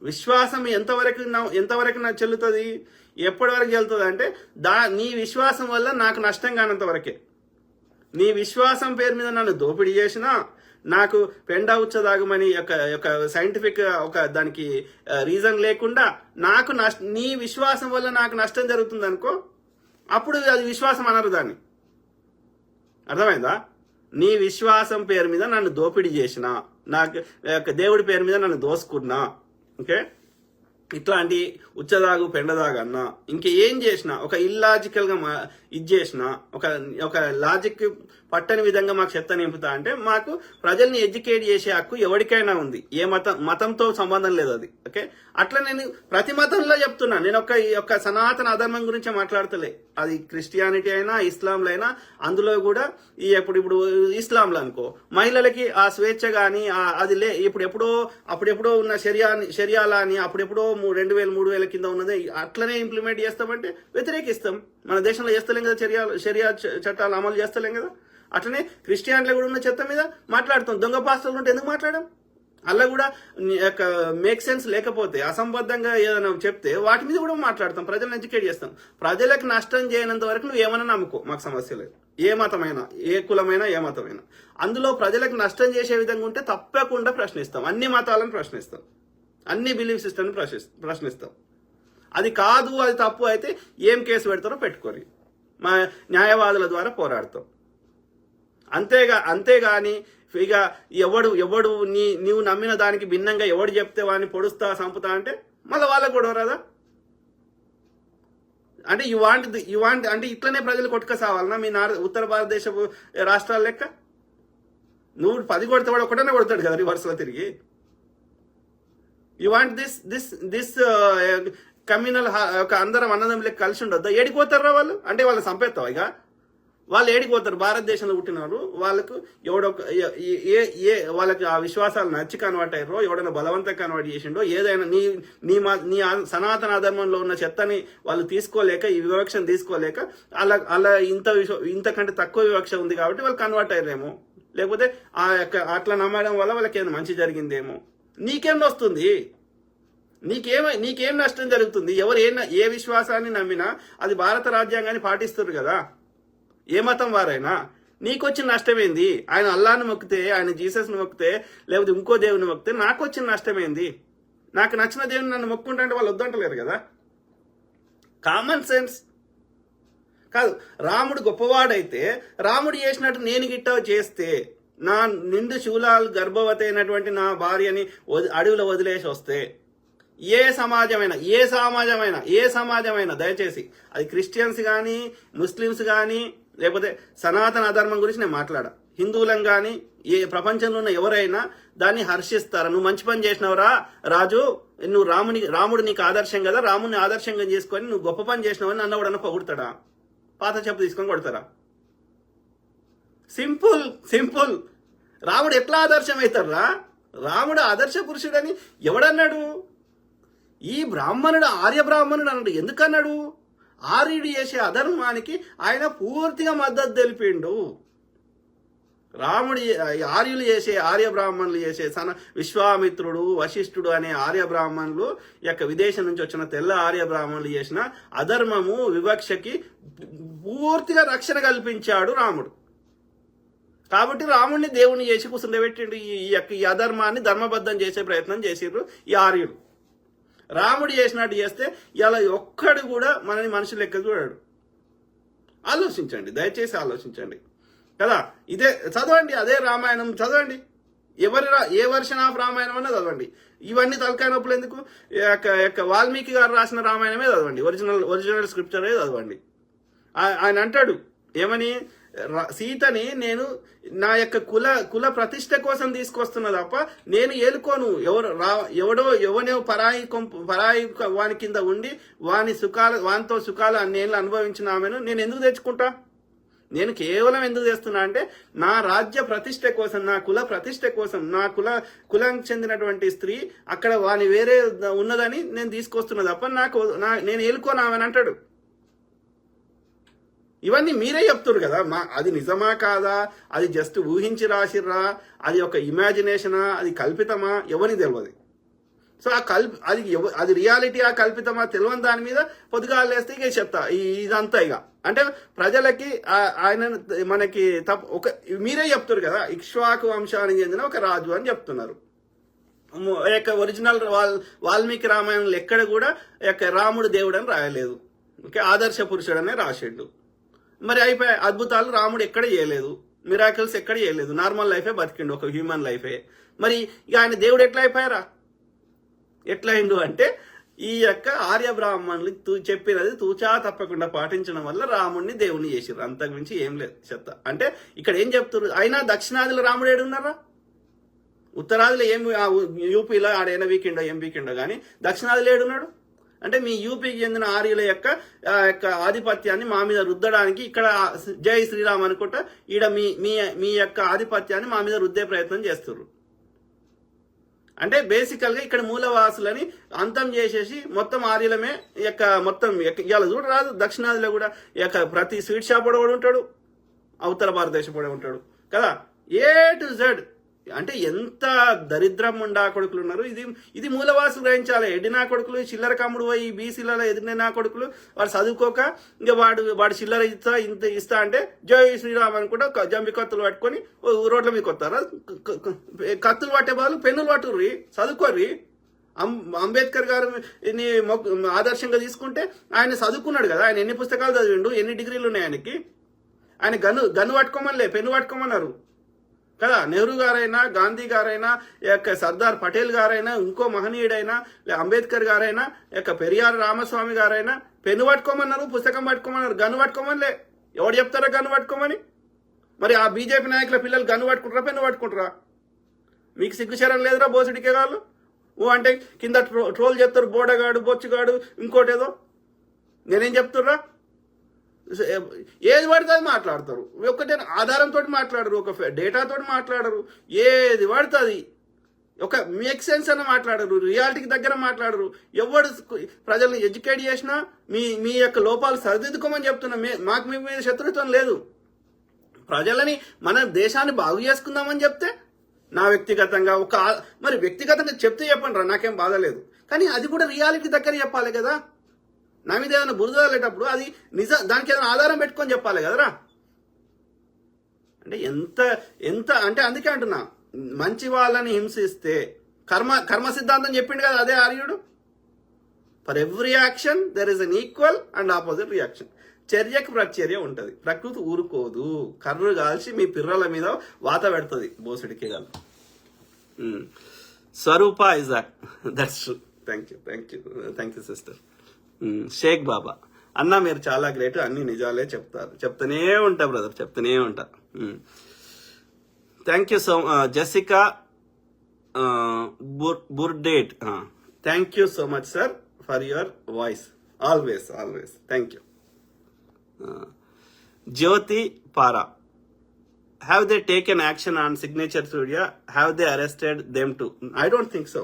విశ్వాసం ఎంతవరకు నాకు చెల్లుతుంది, ఎప్పటి వరకు చెల్లుతుంది అంటే నీ విశ్వాసం వల్ల నాకు నష్టం కానంత వరకే. నీ విశ్వాసం పేరు మీద నన్ను దోపిడీ చేసినా, నాకు పెండ ఉచ్చదాగమని ఒక సైంటిఫిక్ ఒక దానికి రీజన్ లేకుండా నాకు నీ విశ్వాసం వల్ల నాకు నష్టం జరుగుతుంది అనుకో, అప్పుడు అది విశ్వాసం అనరు దాన్ని. అర్థమైందా? నీ విశ్వాసం పేరు మీద నన్ను దోపిడీ చేసిన, నాకు దేవుడి పేరు మీద నన్ను దోసుకున్నా, ఓకే, ఇట్లాంటి ఉచ్చదాగు పెండదాగు అన్నా, ఇంకేం చేసినా, ఒక ఇల్లాజికల్ గా ఇది చేసినా, ఒక లాజిక్ పట్టని విధంగా మాకు చెత్త నింపుతా అంటే మాకు ప్రజల్ని ఎడ్యుకేట్ చేసే హక్కు ఎవరికైనా ఉంది. ఏ మతంతో సంబంధం లేదు అది, ఓకే. అట్లా నేను ప్రతి మతంలో చెప్తున్నా. నేను ఒక సనాతన అధర్మం గురించి మాట్లాడతలే. అది క్రిస్టియానిటీ అయినా ఇస్లాంలో అయినా, అందులో కూడా ఇప్పుడు ఇస్లాంలో అనుకో మహిళలకి ఆ స్వేచ్ఛ కానీ అది అప్పుడెప్పుడో ఉన్న షరియాలా అని అప్పుడెప్పుడో 2000 3000 కింద ఉన్నది అట్లనే ఇంప్లిమెంట్ చేస్తామంటే వ్యతిరేకిస్తాం. మన దేశంలో చేస్తలేం కదా, షరియా చట్టాలు అమలు చేస్తలేం కదా. అట్లనే క్రిస్టియానిటీలో కూడా ఉన్న చెత్త మీద మాట్లాడుతాం. దొంగ పాస్టర్లు ఉంటే ఎందుకు మాట్లాడాం? అలా కూడా మేక్ సెన్స్ లేకపోతే, అసంబద్ధంగా ఏదైనా చెప్తే వాటి మీద కూడా మాట్లాడతాం, ప్రజలను ఎడ్యుకేట్ చేస్తాం. ప్రజలకు నష్టం చేయనంత వరకు నువ్వు ఏమైనా నమ్ముకో, మాకు సమస్య లేదు. ఏ మతమైనా, ఏ కులమైనా, ఏ మతమైనా, అందులో ప్రజలకు నష్టం చేసే విధంగా ఉంటే తప్పకుండా ప్రశ్నిస్తాం. అన్ని మతాలను ప్రశ్నిస్తాం, అన్ని బిలీఫ్ సిస్టమ్ని ప్రశ్నిస్తాం. అది కాదు, అది తప్పు అయితే ఏం కేసు పెడతారో పెట్టుకొని మా న్యాయవాదుల ద్వారా పోరాడతాం. అంతేగాని ఇక ఎవడు నీవు నమ్మిన దానికి భిన్నంగా ఎవడు చెప్తే వాడిని పొడుస్తా చంపుతా అంటే మళ్ళీ వాళ్ళకు కూడా రాదా? అంటే యు వాంట్ అంటే ఇట్లనే ప్రజలు కొట్టుక సావాలన్నా మీ ఉత్తర భారతదేశపు రాష్ట్రాల లెక్క? నువ్వు 10 కొడితే వాడు ఒకటనే కొడతాడు కదా రివర్స్లో తిరిగి. యు వాంట్ దిస్ కమ్యూనల్ ఒక అందరం అన్నదం లెక్క కలిసి ఉండొద్దా? ఏడిపోతారా వాళ్ళు? అంటే వాళ్ళు చంపేస్తావు ఇక వాళ్ళు ఏడిపోతారు. భారతదేశంలో పుట్టినారు, వాళ్ళకు వాళ్ళకి ఆ విశ్వాసాలు నచ్చి కన్వర్ట్ అయ్యారో, ఎవడైనా బలవంతంగా కన్వర్ట్ చేసిండో, ఏదైనా నీ సనాతన ధర్మంలో ఉన్న చెత్తని వాళ్ళు తీసుకోలేక, ఈ వివక్షను తీసుకోలేక అలా ఇంతకంటే తక్కువ వివక్ష ఉంది కాబట్టి వాళ్ళు కన్వర్ట్ అయ్యారేమో, లేకపోతే అట్లా నమ్మడం వల్ల వాళ్ళకి ఏమైనా మంచి జరిగిందేమో. నీకేం వస్తుంది? నీకేం నష్టం జరుగుతుంది? ఎవరు ఏ విశ్వాసాన్ని నమ్మినా అది భారత రాజ్యాంగాన్ని పాటిస్తారు కదా, ఏ మతం వారైనా. నీకొచ్చిన నష్టమేంది? ఆయన అల్లాను మొక్కితే, ఆయన జీసస్ని మొక్కితే, లేకపోతే ఇంకో దేవుని మొక్కితే నాకు వచ్చిన నష్టమేంది? నాకు నచ్చిన దేవుని నన్ను మొక్కుంటే వాళ్ళు వద్దంటలేరు కదా. కామన్ సెన్స్ కాదు. రాముడు గొప్పవాడైతే రాముడు చేసినట్టు నేను గిట్ట చేస్తే, నా నిండు శూలాలు గర్భవతి అయినటువంటి నా భార్యని అడవిలో వదిలేసి వస్తే, ఏ సమాజమైనా దయచేసి అది క్రిస్టియన్స్ కానీ, ముస్లిమ్స్ కానీ, లేకపోతే సనాతన అధర్మం గురించి నేను మాట్లాడా, హిందువులం కానీ, ఏ ప్రపంచంలో ఉన్న ఎవరైనా దాన్ని హర్షిస్తారా? నువ్వు మంచి పని చేసినవరా రాజు, నువ్వు రాముడు నీకు ఆదర్శం కదా, రాముడిని ఆదర్శంగా చేసుకొని నువ్వు గొప్ప పని చేసినావని అన్నవాడన్నా పొగుడతాడా? పాత చెప్పు తీసుకొని కొడతారా? సింపుల్. రాముడు ఎట్లా ఆదర్శం అవుతారా? రాముడు ఆదర్శ పురుషుడని ఎవడన్నాడు? ఈ బ్రాహ్మణుడు ఆర్య బ్రాహ్మణుడు అన్నాడు. ఎందుకన్నాడు? ఆర్యుడు చేసే అధర్మానికి ఆయన పూర్తిగా మద్దతు తెలిపిండు. రాముడు ఆర్యులు చేసే, ఆర్య బ్రాహ్మణులు చేసే విశ్వామిత్రుడు, వశిష్ఠుడు అనే ఆర్య బ్రాహ్మణులు విదేశం నుంచి వచ్చిన తెల్ల ఆర్య బ్రాహ్మణులు చేసిన అధర్మము, వివక్షకి పూర్తిగా రక్షణ కల్పించాడు రాముడు. కాబట్టి రాముడిని దేవుని చేసి కూర్చుండబెట్టిండు. ఈ అధర్మాన్ని ధర్మబద్ధం చేసే ప్రయత్నం చేసిర్రు ఈ ఆర్యులు. రాముడు చేసినట్టు చేస్తే ఇలా ఒక్కడు కూడా మనని మనుషులు లెక్క చూడాడు. ఆలోచించండి, దయచేసి ఆలోచించండి కదా. ఇదే చదవండి, అదే రామాయణం చదవండి, ఏ వర్షన్ ఆఫ్ రామాయణం అన్నా చదవండి. ఇవన్నీ తలకాయ నొప్పులు ఎందుకు? వాల్మీకి గారు రాసిన రామాయణమే చదవండి, ఒరిజినల్ స్క్రిప్చరే చదవండి. ఆయన అంటాడు ఏమని, సీతని నేను నా యొక్క కుల ప్రతిష్ట కోసం తీసుకొస్తున్నా తప్ప నేను ఏలుకోను. ఎవనో పరాయి వాని కింద ఉండి వానితో సుఖాలు అన్నేళ్ళు అనుభవించిన ఆమెను నేను ఎందుకు తెచ్చుకుంటా? నేను కేవలం ఎందుకు చేస్తున్నా అంటే నా రాజ్య ప్రతిష్ట కోసం, నా కుల ప్రతిష్ట కోసం, నా కులం చెందినటువంటి స్త్రీ అక్కడ వాని వేరే ఉన్నదని నేను తీసుకొస్తున్నా తప్ప నేను ఏలుకోనామని అంటాడు. ఇవన్నీ మీరే చెప్తున్నారు కదా. అది నిజమా కాదా, అది జస్ట్ ఊహించి రాసిర్రా, అది ఒక ఇమాజినేషనా, అది కల్పితమా, ఎవరికి తెలియదు. సో ఆ అది రియాలిటీ ఆ కల్పితమా తెలియని దాని మీద పొద్దుగాలు వేస్తే ఇక చెప్తా ఇదంతా ఇక అంటే ప్రజలకి ఆయన మనకి మీరే చెప్తారు కదా ఇక్ష్వాకు వంశానికి చెందిన ఒక రాజు అని చెప్తున్నారు. ఒరిజినల్ వాల్మీకి రామాయణంలో ఎక్కడ కూడా రాముడు దేవుడు అని రాయలేదు. ఓకే, ఆదర్శ పురుషుడు అనే రాసిండు. మరి అయిపోయి అద్భుతాలు రాముడు ఎక్కడ చేయలేదు, మిరాకిల్స్ ఎక్కడ చేయలేదు, నార్మల్ లైఫే బతికిండు, ఒక హ్యూమన్ లైఫే. మరి ఇక ఆయన దేవుడు ఎట్లా అయిపోయారా? ఎట్లా అయిండు అంటే ఈ యొక్క ఆర్య బ్రాహ్మణులు చెప్పినది తూచా తప్పకుండా పాటించడం వల్ల రాముడిని దేవుణ్ణి చేసిర్రు. అంతకు మించి ఏం లేదు చెత్త. అంటే ఇక్కడ ఏం చెప్తున్నారు? అయినా దక్షిణాదిలో రాముడు ఏడున్నారా? ఉత్తరాదిలో ఏం యూపీలో ఆడైనా వీకెండో ఏం వీకెండో కానీ దక్షిణాదిలో ఏడున్నాడు? అంటే మీ యూపీకి చెందిన ఆర్యుల యొక్క ఆధిపత్యాన్ని మా మీద రుద్దడానికి ఇక్కడ జై శ్రీరామ్ అనుకుంటా ఈడ మీ యొక్క ఆధిపత్యాన్ని మా మీద రుద్దే ప్రయత్నం చేస్తున్నారు. అంటే బేసికల్ గా ఇక్కడ మూలవాసులని అంతం చేసేసి మొత్తం ఆర్యులమే మొత్తం ఇవాళ చూడరాదు. దక్షిణాదిలో కూడా ప్రతి స్వీట్ షాప్ కూడా ఉంటాడు, ఉత్తర భారతదేశం కూడా ఉంటాడు కదా. ఏ టు జెడ్ అంటే ఎంత దరిద్రం ఉండా కొడుకులు ఉన్నారు. ఇది మూలవాసులు గ్రహించాలి. ఎడినా కొడుకులు చిల్లర కమ్ముడు పోయి బీసీలలో ఎదిరినా కొడుకులు వాడు చదువుకోక ఇంకా వాడు చిల్లర ఇస్తా అంటే జై శ్రీరామ్ అనుకుంటా జంబి కత్తులు పట్టుకొని రోడ్ల మీద కొత్తారా? కత్తులు పట్టే బదులు పెన్నులు పట్టుర్రి, చదువుకోర్రి. అంబేద్కర్ గారు ఆదర్శంగా తీసుకుంటే ఆయన చదువుకున్నాడు కదా. ఆయన ఎన్ని పుస్తకాలు చదివిండు, ఎన్ని డిగ్రీలు ఉన్నాయి ఆయనకి. ఆయన గన్ను పట్టుకోమనిలే, పెన్ను పట్టుకోమన్నారు కదా. నెహ్రూ గారైనా, గాంధీ గారైనా, సర్దార్ పటేల్ గారైనా, ఇంకో మహనీయుడైనా, అంబేద్కర్ గారైనా, పెరియార్ రామస్వామి గారైనా పెన్ను పట్టుకోమన్నారు, పుస్తకం పట్టుకోమన్నారు, గన్ను పట్టుకోమనిలే. ఎవడు చెప్తారా గన్ను పట్టుకోమని? మరి ఆ బీజేపీ నాయకుల పిల్లలు గన్ను పట్టుకుంటారా, పెన్ను పట్టుకుంటారా? మీకు సిగ్గుచరం లేదురా బోసుడికే వాళ్ళు? అంటే కింద ట్రోల్ చెప్తారు, బోడగాడు, బొచ్చుగాడు, ఇంకోటేదో. నేనేం చెప్తుర్రా? ఏది పడితే అది మాట్లాడతారు. ఒకటే ఆధారంతో మాట్లాడరు, ఒక డేటాతో మాట్లాడరు, ఏది పడుతుంది ఒక మేక్ సెన్స్ అన్న మాట్లాడరు, రియాలిటీకి దగ్గర మాట్లాడరు. ఎవడు ప్రజల్ని ఎడ్యుకేట్ చేసినా మీ యొక్క లోపాలు సరిదిద్దుకోమని చెప్తున్నా. మాకు మీ మీద శత్రుత్వం లేదు. ప్రజలని మన దేశాన్ని బాగు చేసుకుందామని చెప్తే నా వ్యక్తిగతంగా మరి వ్యక్తిగతంగా చెప్తే చెప్పండి రా, నాకేం బాధ లేదు. కానీ అది కూడా రియాలిటీ దగ్గర చెప్పాలి కదా. నా మీద ఏదైనా బురద వెళ్ళేటప్పుడు అది దానికి ఏదైనా ఆధారం పెట్టుకొని చెప్పాలి కదరా. అంటే ఎంత అంటే అందుకే అంటున్నా, మంచి వాళ్ళని హింసిస్తే కర్మ సిద్ధాంతం చెప్పిండు కదా అదే ఆర్యుడు. For every action there is an equal and opposite reaction. చర్యకు ప్రతిచర్య ఉంటుంది. ప్రకృతి ఊరుకోదు. కర్రు కాల్చి మీ పిర్రల మీద వాత పెడుతుంది బోసుడికి కాదు. Swaroopa Isaac, that's true. Thank you sister. Shaik Baba అన్న మీరు చాలా గ్రేట్, అన్ని నిజాలే చెప్తారు. చెప్తూనే ఉంటా బ్రదర్, చెప్తూనే ఉంటా. Thank you so Jessica Burdett, thank you so much sir for your voice. Always thank you. Jyothi Para, have they taken action on Signature Studio? Have they arrested them too? I don't think so.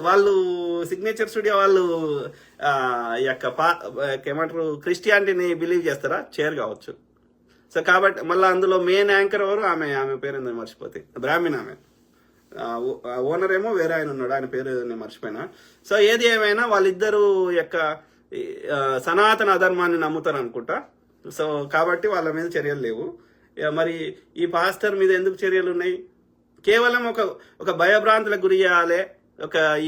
వాళ్ళు signature studio వాళ్ళు ఏమంటారు క్రిస్టియానిటీని believe చేస్తారా? చేయరు కావచ్చు. So కాబట్టి మళ్ళీ అందులో main anchor ఎవరు? ఆమె పేరు నేను మర్చిపోతే, బ్రాహ్మణ్ ఆమె. ఓనర్ ఏమో వేరే ఆయన ఉన్నాడు, ఆయన పేరు నేను మర్చిపోయినా. సో ఏది ఏమైనా వాళ్ళిద్దరు సనాతన అధర్మాన్ని నమ్ముతారు అనుకుంటా. సో కాబట్టి వాళ్ళ మీద చర్యలు లేవు. మరి ఈ పాస్టర్ మీద ఎందుకు చర్యలు ఉన్నాయి? కేవలం ఒక భయభ్రాంతులకు గురి చేయాలి.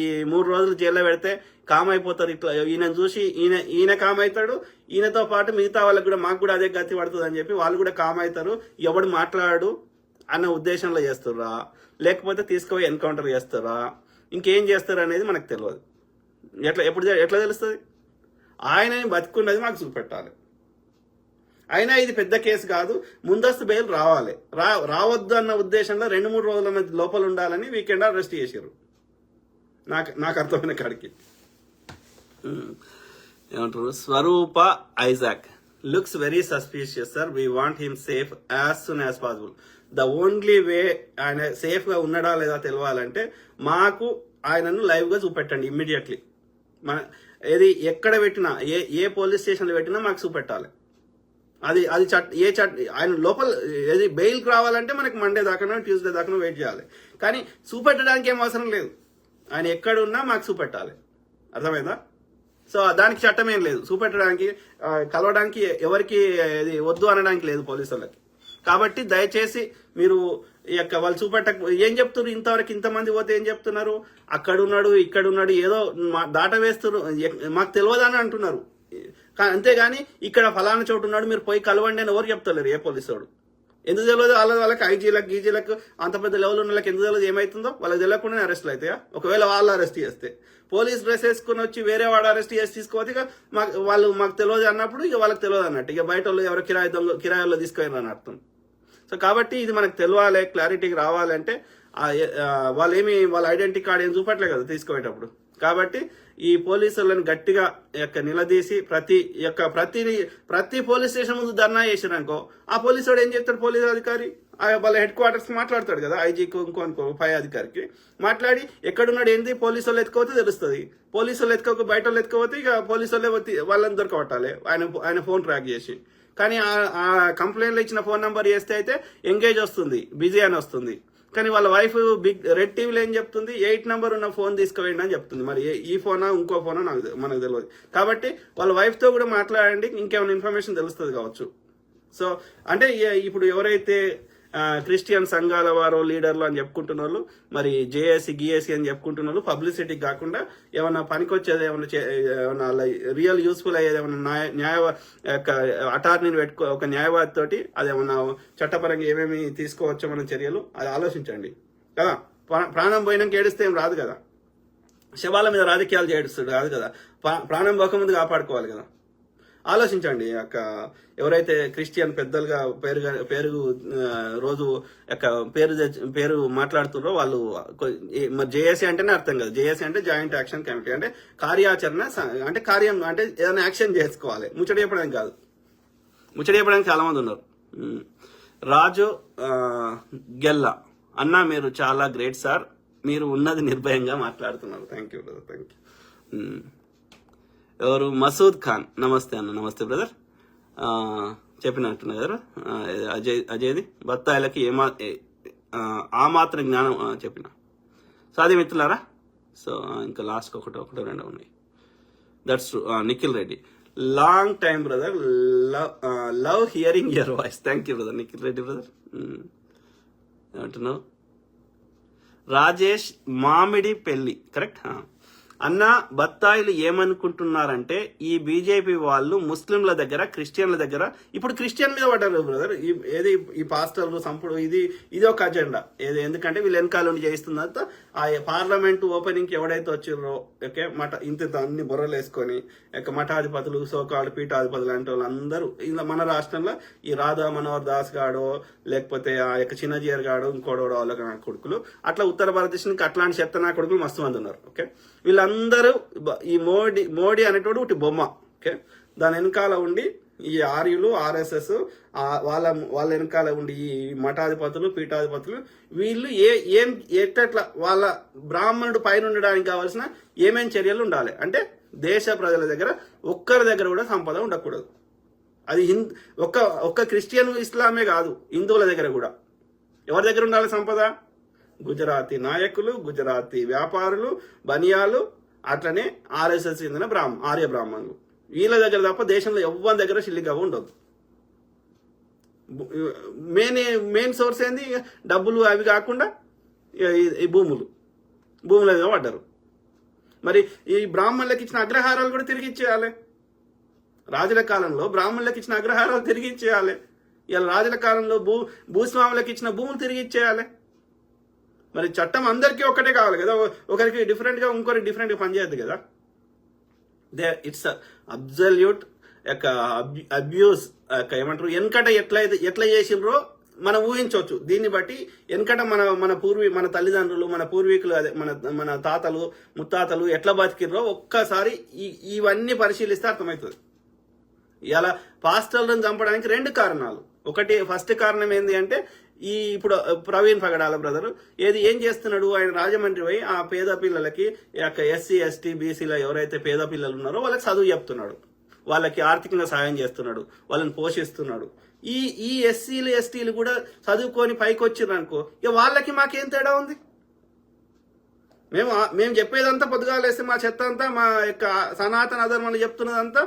ఈ 3 రోజులు జైల్లో పెడితే కామైపోతారు. ఇట్లా ఈయనను చూసి ఈయన కామైతాడు, ఈయనతో పాటు మిగతా వాళ్ళకి కూడా మాకు కూడా అదే గతి పడుతుంది అని చెప్పి వాళ్ళు కూడా కామైతారు. ఎవడు మాట్లాడు అన్న ఉద్దేశంలో చేస్తారా, లేకపోతే తీసుకుపోయి ఎన్కౌంటర్ చేస్తారా, ఇంకేం చేస్తారు అనేది మనకు తెలియదు. ఎట్లా తెలుస్తుంది? ఆయనని బతుకున్నది మాకు చూపెట్టాలి. అయినా ఇది పెద్ద కేసు కాదు, ముందస్తు బెయిల్ రావాలి. రావద్దు అన్న ఉద్దేశంలో 2-3 రోజుల లోపల ఉండాలని వీకెండ్ అరెస్ట్ చేశారు. నాకు అర్థమైన కాడికి. ఏమంటారు? Swaroopa Isaac, looks very suspicious sir, we want him safe as soon as possible. The only way ఆయన సేఫ్ గా ఉన్నాడా లేదా తెలియాలంటే మాకు ఆయనను లైవ్ గా చూపెట్టండి ఇమ్మీడియట్లీ. ఏది ఎక్కడ పెట్టినా, ఏ పోలీస్ స్టేషన్లో పెట్టినా మాకు చూపెట్టాలి. అది ఆయన లోపల ఏది బెయిల్కి రావాలంటే మనకి మండే దాకా ట్యూస్డే దాకా వెయిట్ చేయాలి. కానీ చూపెట్టడానికి ఏం అవసరం లేదు. ఆయన ఎక్కడున్నా మాకు చూపెట్టాలి. అర్థమైందా? సో దానికి చట్టం ఏం లేదు, చూపెట్టడానికి కలవడానికి ఎవరికి ఇది వద్దు అనడానికి లేదు పోలీసు వాళ్ళకి. కాబట్టి దయచేసి మీరు ఈ యొక్క వాళ్ళు ఏం చెప్తున్నారు, ఇంతవరకు ఇంతమంది పోతే ఏం చెప్తున్నారు, అక్కడున్నాడు ఇక్కడున్నాడు ఏదో దాట వేస్తున్నారు, మాకు తెలియదని అంటున్నారు. అంతేగాని ఇక్కడ ఫలానా చోటు ఉన్నాడు మీరు పోయి కలవండి అని ఎవరు చెప్తలేరు ఏ పోలీసు. ఎందుకు తెలియదు? వాళ్ళకి ఐజీలకు గీజీలకు అంత పెద్ద లెవెల్ ఉన్న వాళ్ళకి ఎందుకు తెలియదు ఏమైతుందో? వాళ్ళకి తెలియకుండానే అరెస్టులు అవుతాయా? ఒకవేళ వాళ్ళు అరెస్ట్ చేస్తే పోలీస్ డ్రెస్ వేసుకుని వచ్చి వేరే వాడు అరెస్ట్ చేసి తీసుకోవచ్చు. ఇక మాకు తెలియదు అన్నప్పుడు ఇక వాళ్ళకి తెలియదు అన్నట్టు, ఇక బయట వాళ్ళు ఎవరో కిరాయిల్లో తీసుకెళ్ళారు అని అర్థం. సో కాబట్టి ఇది మనకు తెలియాలి, క్లారిటీకి రావాలంటే వాళ్ళ ఐడెంటిటీ కార్డు ఏం చూపట్లే కదా తీసుకుపోయేటప్పుడు. కాబట్టి ఈ పోలీసులను గట్టిగా నిలదీసి ప్రతి పోలీస్ స్టేషన్ ముందు ధర్నా చేసిరనుకో, ఆ పోలీసు వాడు ఏం చెప్తాడు, పోలీసు అధికారి వాళ్ళ హెడ్ క్వార్టర్స్ మాట్లాడతాడు కదా, ఐజీకి ఇంకో పై అధికారికి మాట్లాడి ఎక్కడున్నాడు ఏంది పోలీసు వాళ్ళు ఎత్తుకోతే తెలుస్తుంది. పోలీసు వాళ్ళు ఎత్తుకోక బయట వాళ్ళు ఎత్తుకోతే ఇక పోలీసు వాళ్ళని దొరకబట్టాలి ఆయన ఫోన్ ట్రాక్ చేసి. కానీ ఆ కంప్లైంట్లో ఇచ్చిన ఫోన్ నెంబర్ చేస్తే అయితే ఎంగేజ్ వస్తుంది, బిజీ అని వస్తుంది. కానీ వాళ్ళ వైఫ్ రెడ్ టీవీలో ఏం చెప్తుంది, 8 నెంబర్ ఉన్న ఫోన్ తీసుకువేయండి అని చెప్తుంది. మరి ఈ ఫోనా ఇంకో ఫోనా మనకు తెలియదు. కాబట్టి వాళ్ళ వైఫ్తో కూడా మాట్లాడండి, ఇంకేమైనా ఇన్ఫర్మేషన్ తెలుస్తుంది కావచ్చు. సో అంటే ఇప్పుడు ఎవరైతే క్రిస్టియన్ సంఘాల వారు లీడర్లు అని చెప్పుకుంటున్న వాళ్ళు, మరి జేఏసీ గీఏసీ అని చెప్పుకుంటున్న వాళ్ళు పబ్లిసిటీకి కాకుండా ఏమన్నా పనికొచ్చేది ఏమన్నా రియల్ యూస్ఫుల్ అయ్యేది ఏమన్నా అటార్నీని ఒక న్యాయవాది తోటి అదేమన్నా చట్టపరంగా ఏమేమి తీసుకోవచ్చో మన చర్యలు అది ఆలోచించండి కదా. ప్రాణం పోయినాక ఏడిస్తే ఏం రాదు కదా, శవాల మీద రాజకీయాలు చేడుస్తాడు కాదు కదా, ప్రాణం పోకముందు కాపాడుకోవాలి కదా. ఆలోచించండి. ఎవరైతే క్రిస్టియన్ పెద్దలుగా పేరు రోజు పేరు మాట్లాడుతున్నారో వాళ్ళు మరి జేఏసీ అంటేనే అర్థం కదా, జేఏసీ అంటే జాయింట్ యాక్షన్ కమిటీ అంటే కార్యాచరణ అంటే కార్యం అంటే ఏదైనా యాక్షన్ చేసుకోవాలి, ముచ్చట చెప్పడానికి కాదు. ముచ్చట చెప్పడానికి చాలా మంది ఉన్నారు. రాజు గెల్లా అన్న మీరు చాలా గ్రేట్ సార్, మీరు ఉన్నది నిర్భయంగా మాట్లాడుతున్నారు. Thank you brother, thank you. ఎవరు? మసూద్ ఖాన్. నమస్తే అన్న. నమస్తే బ్రదర్. చెప్పినట్టున్నా కదా అజయ్ది బత్తాయిలకి ఆ మాత్రం జ్ఞానం చెప్పిన. సో అది మిత్రులారా. సో ఇంకా లాస్ట్ ఒకటో రెండో ఉన్నాయి. That's true. Nikhil Reddy, long time brother, love hearing your voice. Thank you brother Nikhil Reddy brother. ఏమంటున్నావు? రాజేష్ మామిడి పెళ్లి కరెక్ట్. అన్న బత్తాయిలు ఏమనుకుంటున్నారంటే ఈ బీజేపీ వాళ్ళు ముస్లింల దగ్గర క్రిస్టియన్ల దగ్గర ఇప్పుడు క్రిస్టియన్ మీద పడ్డారు బ్రదర్. ఏది ఈ పాస్టర్లు సంపుడు ఇది ఒక అజెండా ఏది, ఎందుకంటే వీళ్ళు వెనకాల ఉండి చేయిస్తున్నంత ఆ పార్లమెంట్ ఓపెనింగ్ కి ఎవడైతే వచ్చిర్రో ఓకే ఇంత అన్ని బుర్రలు వేసుకొని మఠాధిపతులు సోకాళ్ళు పీఠాధిపతులు అంటే వాళ్ళందరూ ఇలా మన రాష్ట్రంలో ఈ రాధా మనోహర్ దాస్ గాడో లేకపోతే ఆ యొక్క చిన్నజీయర్ గాడు ఇంకోడోడో వాళ్ళ కొడుకులు అట్లా ఉత్తర భారతదేశానికి అట్లాంటి చెత్త కొడుకులు మస్తు మంది ఉన్నారు. ఓకే వీళ్ళందరూ ఈ మోడీ అనేటోడు ఒకటి బొమ్మ. ఓకే దాని వెనకాల ఉండి ఈ ఆర్యులు ఆర్ఎస్ఎస్ వాళ్ళ వెనకాల ఉండి ఈ మఠాధిపతులు పీఠాధిపతులు వీళ్ళు ఎట్లా వాళ్ళ బ్రాహ్మణుడు పైన ఉండడానికి కావాల్సిన ఏమేం చర్యలు ఉండాలి అంటే దేశ ప్రజల దగ్గర ఒక్కరి దగ్గర కూడా సంపద ఉండకూడదు. అది ఒక్క క్రిస్టియన్ ఇస్లామే కాదు, హిందువుల దగ్గర కూడా ఎవరి దగ్గర ఉండాలి సంపద? గుజరాతీ నాయకులు, గుజరాతీ వ్యాపారులు, బనియాలు, అట్లనే ఆర్ఎస్ఎస్ చెందిన ఆర్య బ్రాహ్మణులు వీళ్ళ దగ్గర తప్ప దేశంలో ఎవ్వరి దగ్గర చిల్లిగా ఉండదు. మెయిన్ సోర్స్ ఏంది? డబ్బులు అవి కాకుండా ఈ భూముల మీద పడ్డారు. మరి ఈ బ్రాహ్మణులకు ఇచ్చిన అగ్రహారాలు కూడా తిరిగి ఇచ్చేయాలి. రాజుల కాలంలో బ్రాహ్మణులకు ఇచ్చిన అగ్రహారాలు తిరిగి ఇచ్చేయాలి. ఇలా రాజుల కాలంలో భూస్వాములకు ఇచ్చిన భూములు తిరిగి ఇచ్చేయాలి. మరి చట్టం అందరికీ ఒకటే కావాలి కదా, ఒకరికి డిఫరెంట్గా ఇంకొకరికి డిఫరెంట్గా పనిచేయద్దు కదా. ఇట్స్ అబ్జల్యూట్ అబ్యూస్ ఏమంటారు వెనకట ఎట్లా చేసిండ్రో మనం ఊహించవచ్చు. దీన్ని బట్టి వెనకట మన తల్లిదండ్రులు మన పూర్వీకులు అదే మన తాతలు ముత్తాతలు ఎట్లా బతికిర్రో ఒక్కసారి ఇవన్నీ పరిశీలిస్తే అర్థమవుతుంది. ఇలా పాస్టర్లను చంపడానికి 2 కారణాలు. ఒకటి ఫస్ట్ కారణం ఏంది అంటే ఇప్పుడు ప్రవీణ్ పగడాల బ్రదర్ ఏం చేస్తున్నాడు, ఆయన రాజమండ్రి పోయి ఆ పేద పిల్లలకి ఎస్సీ ఎస్టీ బీసీలో ఎవరైతే పేద పిల్లలు ఉన్నారో వాళ్ళకి చదువు చెప్తున్నాడు, వాళ్ళకి ఆర్థికంగా సాయం చేస్తున్నాడు, వాళ్ళని పోషిస్తున్నాడు. ఈ ఎస్సీలు ఎస్టీలు కూడా చదువుకొని పైకి వచ్చిర్రు అనుకో, ఇక వాళ్ళకి మాకేం తేడా ఉంది? మేము చెప్పేదంతా పొద్దుగాలేస్తే మా చెత్త అంతా మా యొక్క సనాతన అధర్మాలు చెప్తున్నదంతా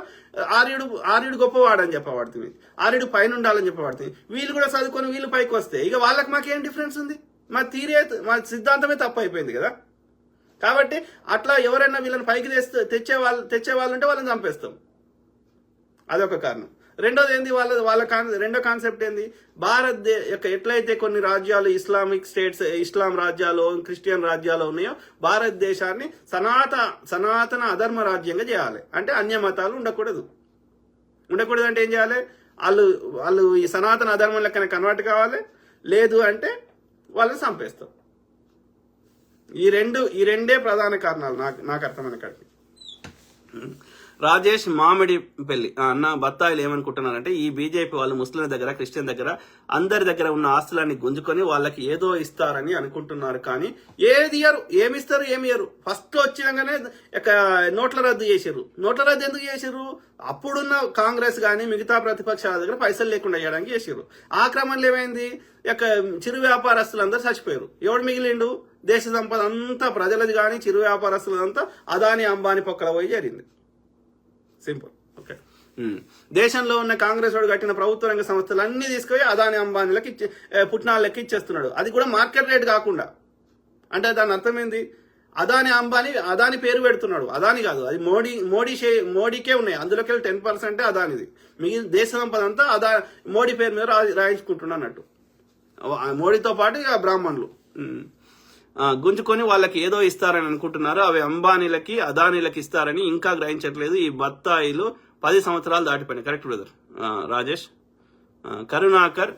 ఆర్యుడు గొప్పవాడని చెప్పబడుతుంది, ఆర్యుడు పైన ఉండాలని చెప్పబడుతుంది. వీళ్ళు కూడా చదువుకొని వీళ్ళు పైకి వస్తే ఇక వాళ్ళకి మాకేం డిఫరెన్స్ ఉంది? మా సిద్ధాంతమే తప్పు అయిపోయింది కదా. కాబట్టి అట్లా ఎవరైనా వీళ్ళని పైకి తెచ్చే వాళ్ళు ఉంటే వాళ్ళని చంపేస్తాం. అదొక కారణం. రెండోది ఏంది, రెండో కాన్సెప్ట్ ఏంది, యొక్క ఎట్లయితే కొన్ని రాజ్యాలు ఇస్లామిక్ స్టేట్స్, ఇస్లాం రాజ్యాలు, క్రిస్టియన్ రాజ్యాలు ఉన్నాయో భారతదేశాన్ని సనాతన అధర్మ రాజ్యంగా చేయాలి. అంటే అన్య మతాలు ఉండకూడదు అంటే ఏం చేయాలి, వాళ్ళు ఈ సనాతన అధర్మం లెక్కన కన్వర్ట్ కావాలి, లేదు అంటే వాళ్ళని చంపేస్తాం. ఈ రెండే ప్రధాన కారణాలు నాకు అర్థమైన కాడికి. రాజేష్ మామిడి పెళ్లి అన్న బత్తాయిలు ఏమనుకుంటున్నారంటే, ఈ బీజేపీ వాళ్ళు ముస్లింల దగ్గర, క్రిస్టియన్ దగ్గర, అందరి దగ్గర ఉన్న ఆస్తులన్నీ గుంజుకొని వాళ్ళకి ఏదో ఇస్తారని అనుకుంటున్నారు. కానీ ఏమిస్తారు, ఏమియరు. ఫస్ట్ వచ్చినాగానే నోట్ల రద్దు చేసారు. నోట్ల రద్దు ఎందుకు చేసారు? అప్పుడున్న కాంగ్రెస్ కానీ మిగతా ప్రతిపక్షాల దగ్గర పైసలు లేకుండా చేయడానికి చేసారు. ఆ క్రమంలో ఏమైంది, చిరు వ్యాపారస్తులందరూ చచ్చిపోయారు. ఎవడు మిగిలిండు? దేశ సంపద అంతా ప్రజలది కానీ చిరు వ్యాపారస్తులంతా అదాని అంబానీ పొక్కల పోయి జరిగింది. సింపుల్. ఓకే. దేశంలో ఉన్న కాంగ్రెస్ వాడు కట్టిన ప్రభుత్వ రంగ సంస్థలు అన్ని తీసుకొని అదాని అంబానీలకి పుట్నాలకి ఇచ్చేస్తున్నాడు. అది కూడా మార్కెట్ రేట్ కాకుండా. అంటే దాని అర్థం ఏంది, అదాని పేరు పెడుతున్నాడు. అదాని కాదు, అది మోడీకే ఉన్నాయి. అందులోకి వెళ్ళి 10% అదానిది. మిగిలిన దేశ సంపద అంతా మోడీ పేరు మీద రాయించుకుంటున్నా అన్నట్టు. మోడీతో పాటు ఇక బ్రాహ్మణులు గుంజుకొని వాళ్ళకి ఏదో ఇస్తారని అనుకుంటున్నారు. అవి అంబానీలకి, అదానీలకి ఇస్తారని ఇంకా గ్రహించట్లేదు. ఈ బత్తాయిలు 10 సంవత్సరాలు దాటిపోయినాయి. Correct brother Rajesh. కరుణాకర్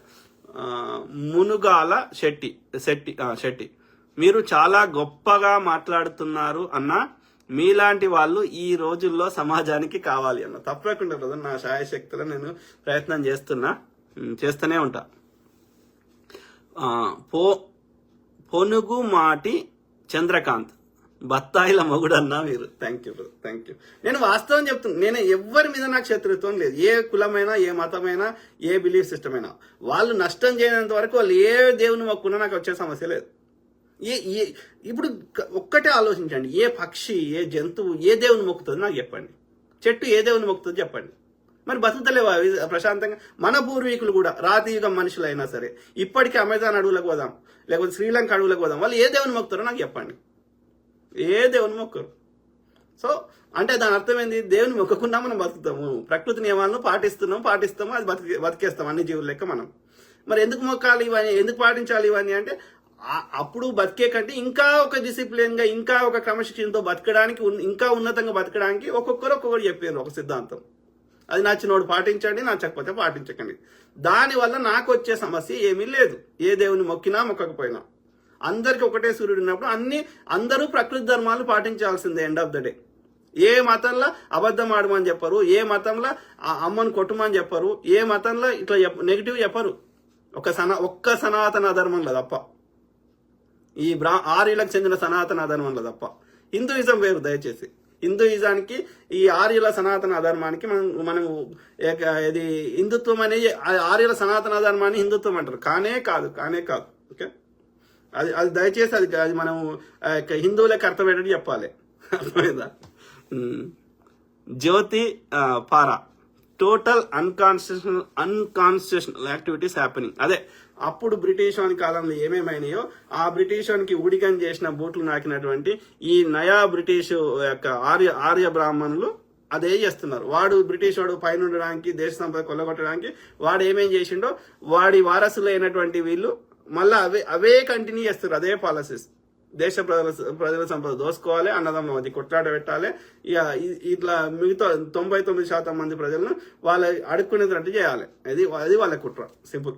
మునుగాల శెట్టి మీరు చాలా గొప్పగా మాట్లాడుతున్నారు అన్న. మీలాంటి వాళ్ళు ఈ రోజుల్లో సమాజానికి కావాలి అన్న. తప్పకుండా బ్రదర్, నా శాయశక్తులు నేను ప్రయత్నం చేస్తూనే ఉంటా. పొనుగు మాటి చంద్రకాంత్ బత్తాయిల మొగుడన్నా మీరు. Thank you. నేను వాస్తవం చెప్తున్నాను. నేను ఎవరి మీద నాకు శత్రుత్వం లేదు. ఏ కులమైనా, ఏ మతమైనా, ఏ బిలీఫ్ సిస్టమ్ అయినా వాళ్ళు నష్టం చేయనంత వరకు వాళ్ళు ఏ దేవుని మొక్కున్నా నాకు వచ్చే సమస్య లేదు. ఇప్పుడు ఒక్కటే ఆలోచించండి, ఏ పక్షి, ఏ జంతువు ఏ దేవుని మొక్కుతుంది నాకు చెప్పండి. చెట్టు ఏ దేవుని మొక్కుతుంది చెప్పండి. మరి బతుకుతలేవా ప్రశాంతంగా? మన పూర్వీకులు కూడా రాతియుగం మనుషులైనా సరే ఇప్పటికీ అమెజాన్ అడవులకు పోదాం, లేకపోతే శ్రీలంక అడవులకు పోదాం, వాళ్ళు ఏ దేవుని మొక్కుతారో నాకు చెప్పండి. ఏ దేవుని మొక్కరు. సో అంటే దాని అర్థం ఏంది, దేవుని మొక్కకుండా మనం బతుకుతాము, ప్రకృతి నియమాలను పాటిస్తాము, అది బతికేస్తాం అన్ని జీవుల లెక్క మనం. మరి ఎందుకు మొక్కాలి ఇవన్నీ, ఎందుకు పాటించాలి ఇవన్నీ అంటే, అప్పుడు బతికే కంటే ఇంకా ఒక డిసిప్లిన్ గా, ఇంకా ఒక క్రమశిక్షణతో బతకడానికి, ఇంకా ఉన్నతంగా బతకడానికి ఒక్కొక్కరు చెప్పారు ఒక సిద్ధాంతం. అది నచ్చినోడు పాటించండి, నచ్చకపోతే పాటించకండి. దానివల్ల నాకు వచ్చే సమస్య ఏమీ లేదు. ఏ దేవుని మొక్కినా మొక్కకపోయినా అందరికి ఒకటే సూర్యుడు ఉన్నప్పుడు అందరూ ప్రకృతి ధర్మాలు పాటించాల్సిందే. ఎండ్ ఆఫ్ ద డే ఏ మతంలో అబద్ధం ఆడమని చెప్పరు, ఏ మతంలో అమ్మని కొట్టమని చెప్పరు, ఏ మతంలో ఇట్లా నెగిటివ్ చెప్పరు. ఒక్క సనాతన ధర్మంలో తప్ప, ఈ ఆర్యులకు చెందిన సనాతన ధర్మంలో తప్ప. హిందూయిజం వేరు. దయచేసి హిందూయిజానికి, ఈ ఆర్యుల సనాతన ధర్మానికి మనము ఇది హిందుత్వం అనేది, ఆర్యుల సనాతన ధర్మాన్ని హిందుత్వం అంటారు. కానే కాదు. ఓకే, అది దయచేసి అది మనము హిందువులకు అర్థమయ్యేటట్టు చెప్పాలి. అర్థమైందా? జ్యోతి పారా టోటల్ అన్కాన్స్టిట్యూషనల్ యాక్టివిటీస్ హ్యాపెనింగ్. అదే అప్పుడు బ్రిటిష్ వాని కాలంలో ఏమేమైనాయో ఆ బ్రిటిష్ వానికి ఊడిగం చేసిన బూట్లు నాకినటువంటి ఈ నయా బ్రిటిష్ యొక్క ఆర్య బ్రాహ్మణులు అదే చేస్తున్నారు. వాడు బ్రిటిష్ వాడు పైన ఉండడానికి, దేశ సంపద కొల్లగొట్టడానికి వాడు ఏమేం చేసిండో వాడి వారసులు అయినటువంటి వీళ్ళు మళ్ళీ అవే కంటిన్యూ చేస్తారు. అదే పాలసీస్. దేశ ప్రజల సంపద దోసుకోవాలి, అన్నదమ్ముల మధ్య కొట్లాట పెట్టాలి. ఇట్లా మిగతా 99% మంది ప్రజలను వాళ్ళ అడుక్కునేటట్టు చేయాలి. అది వాళ్ళ కుట్ర. సింపుల్.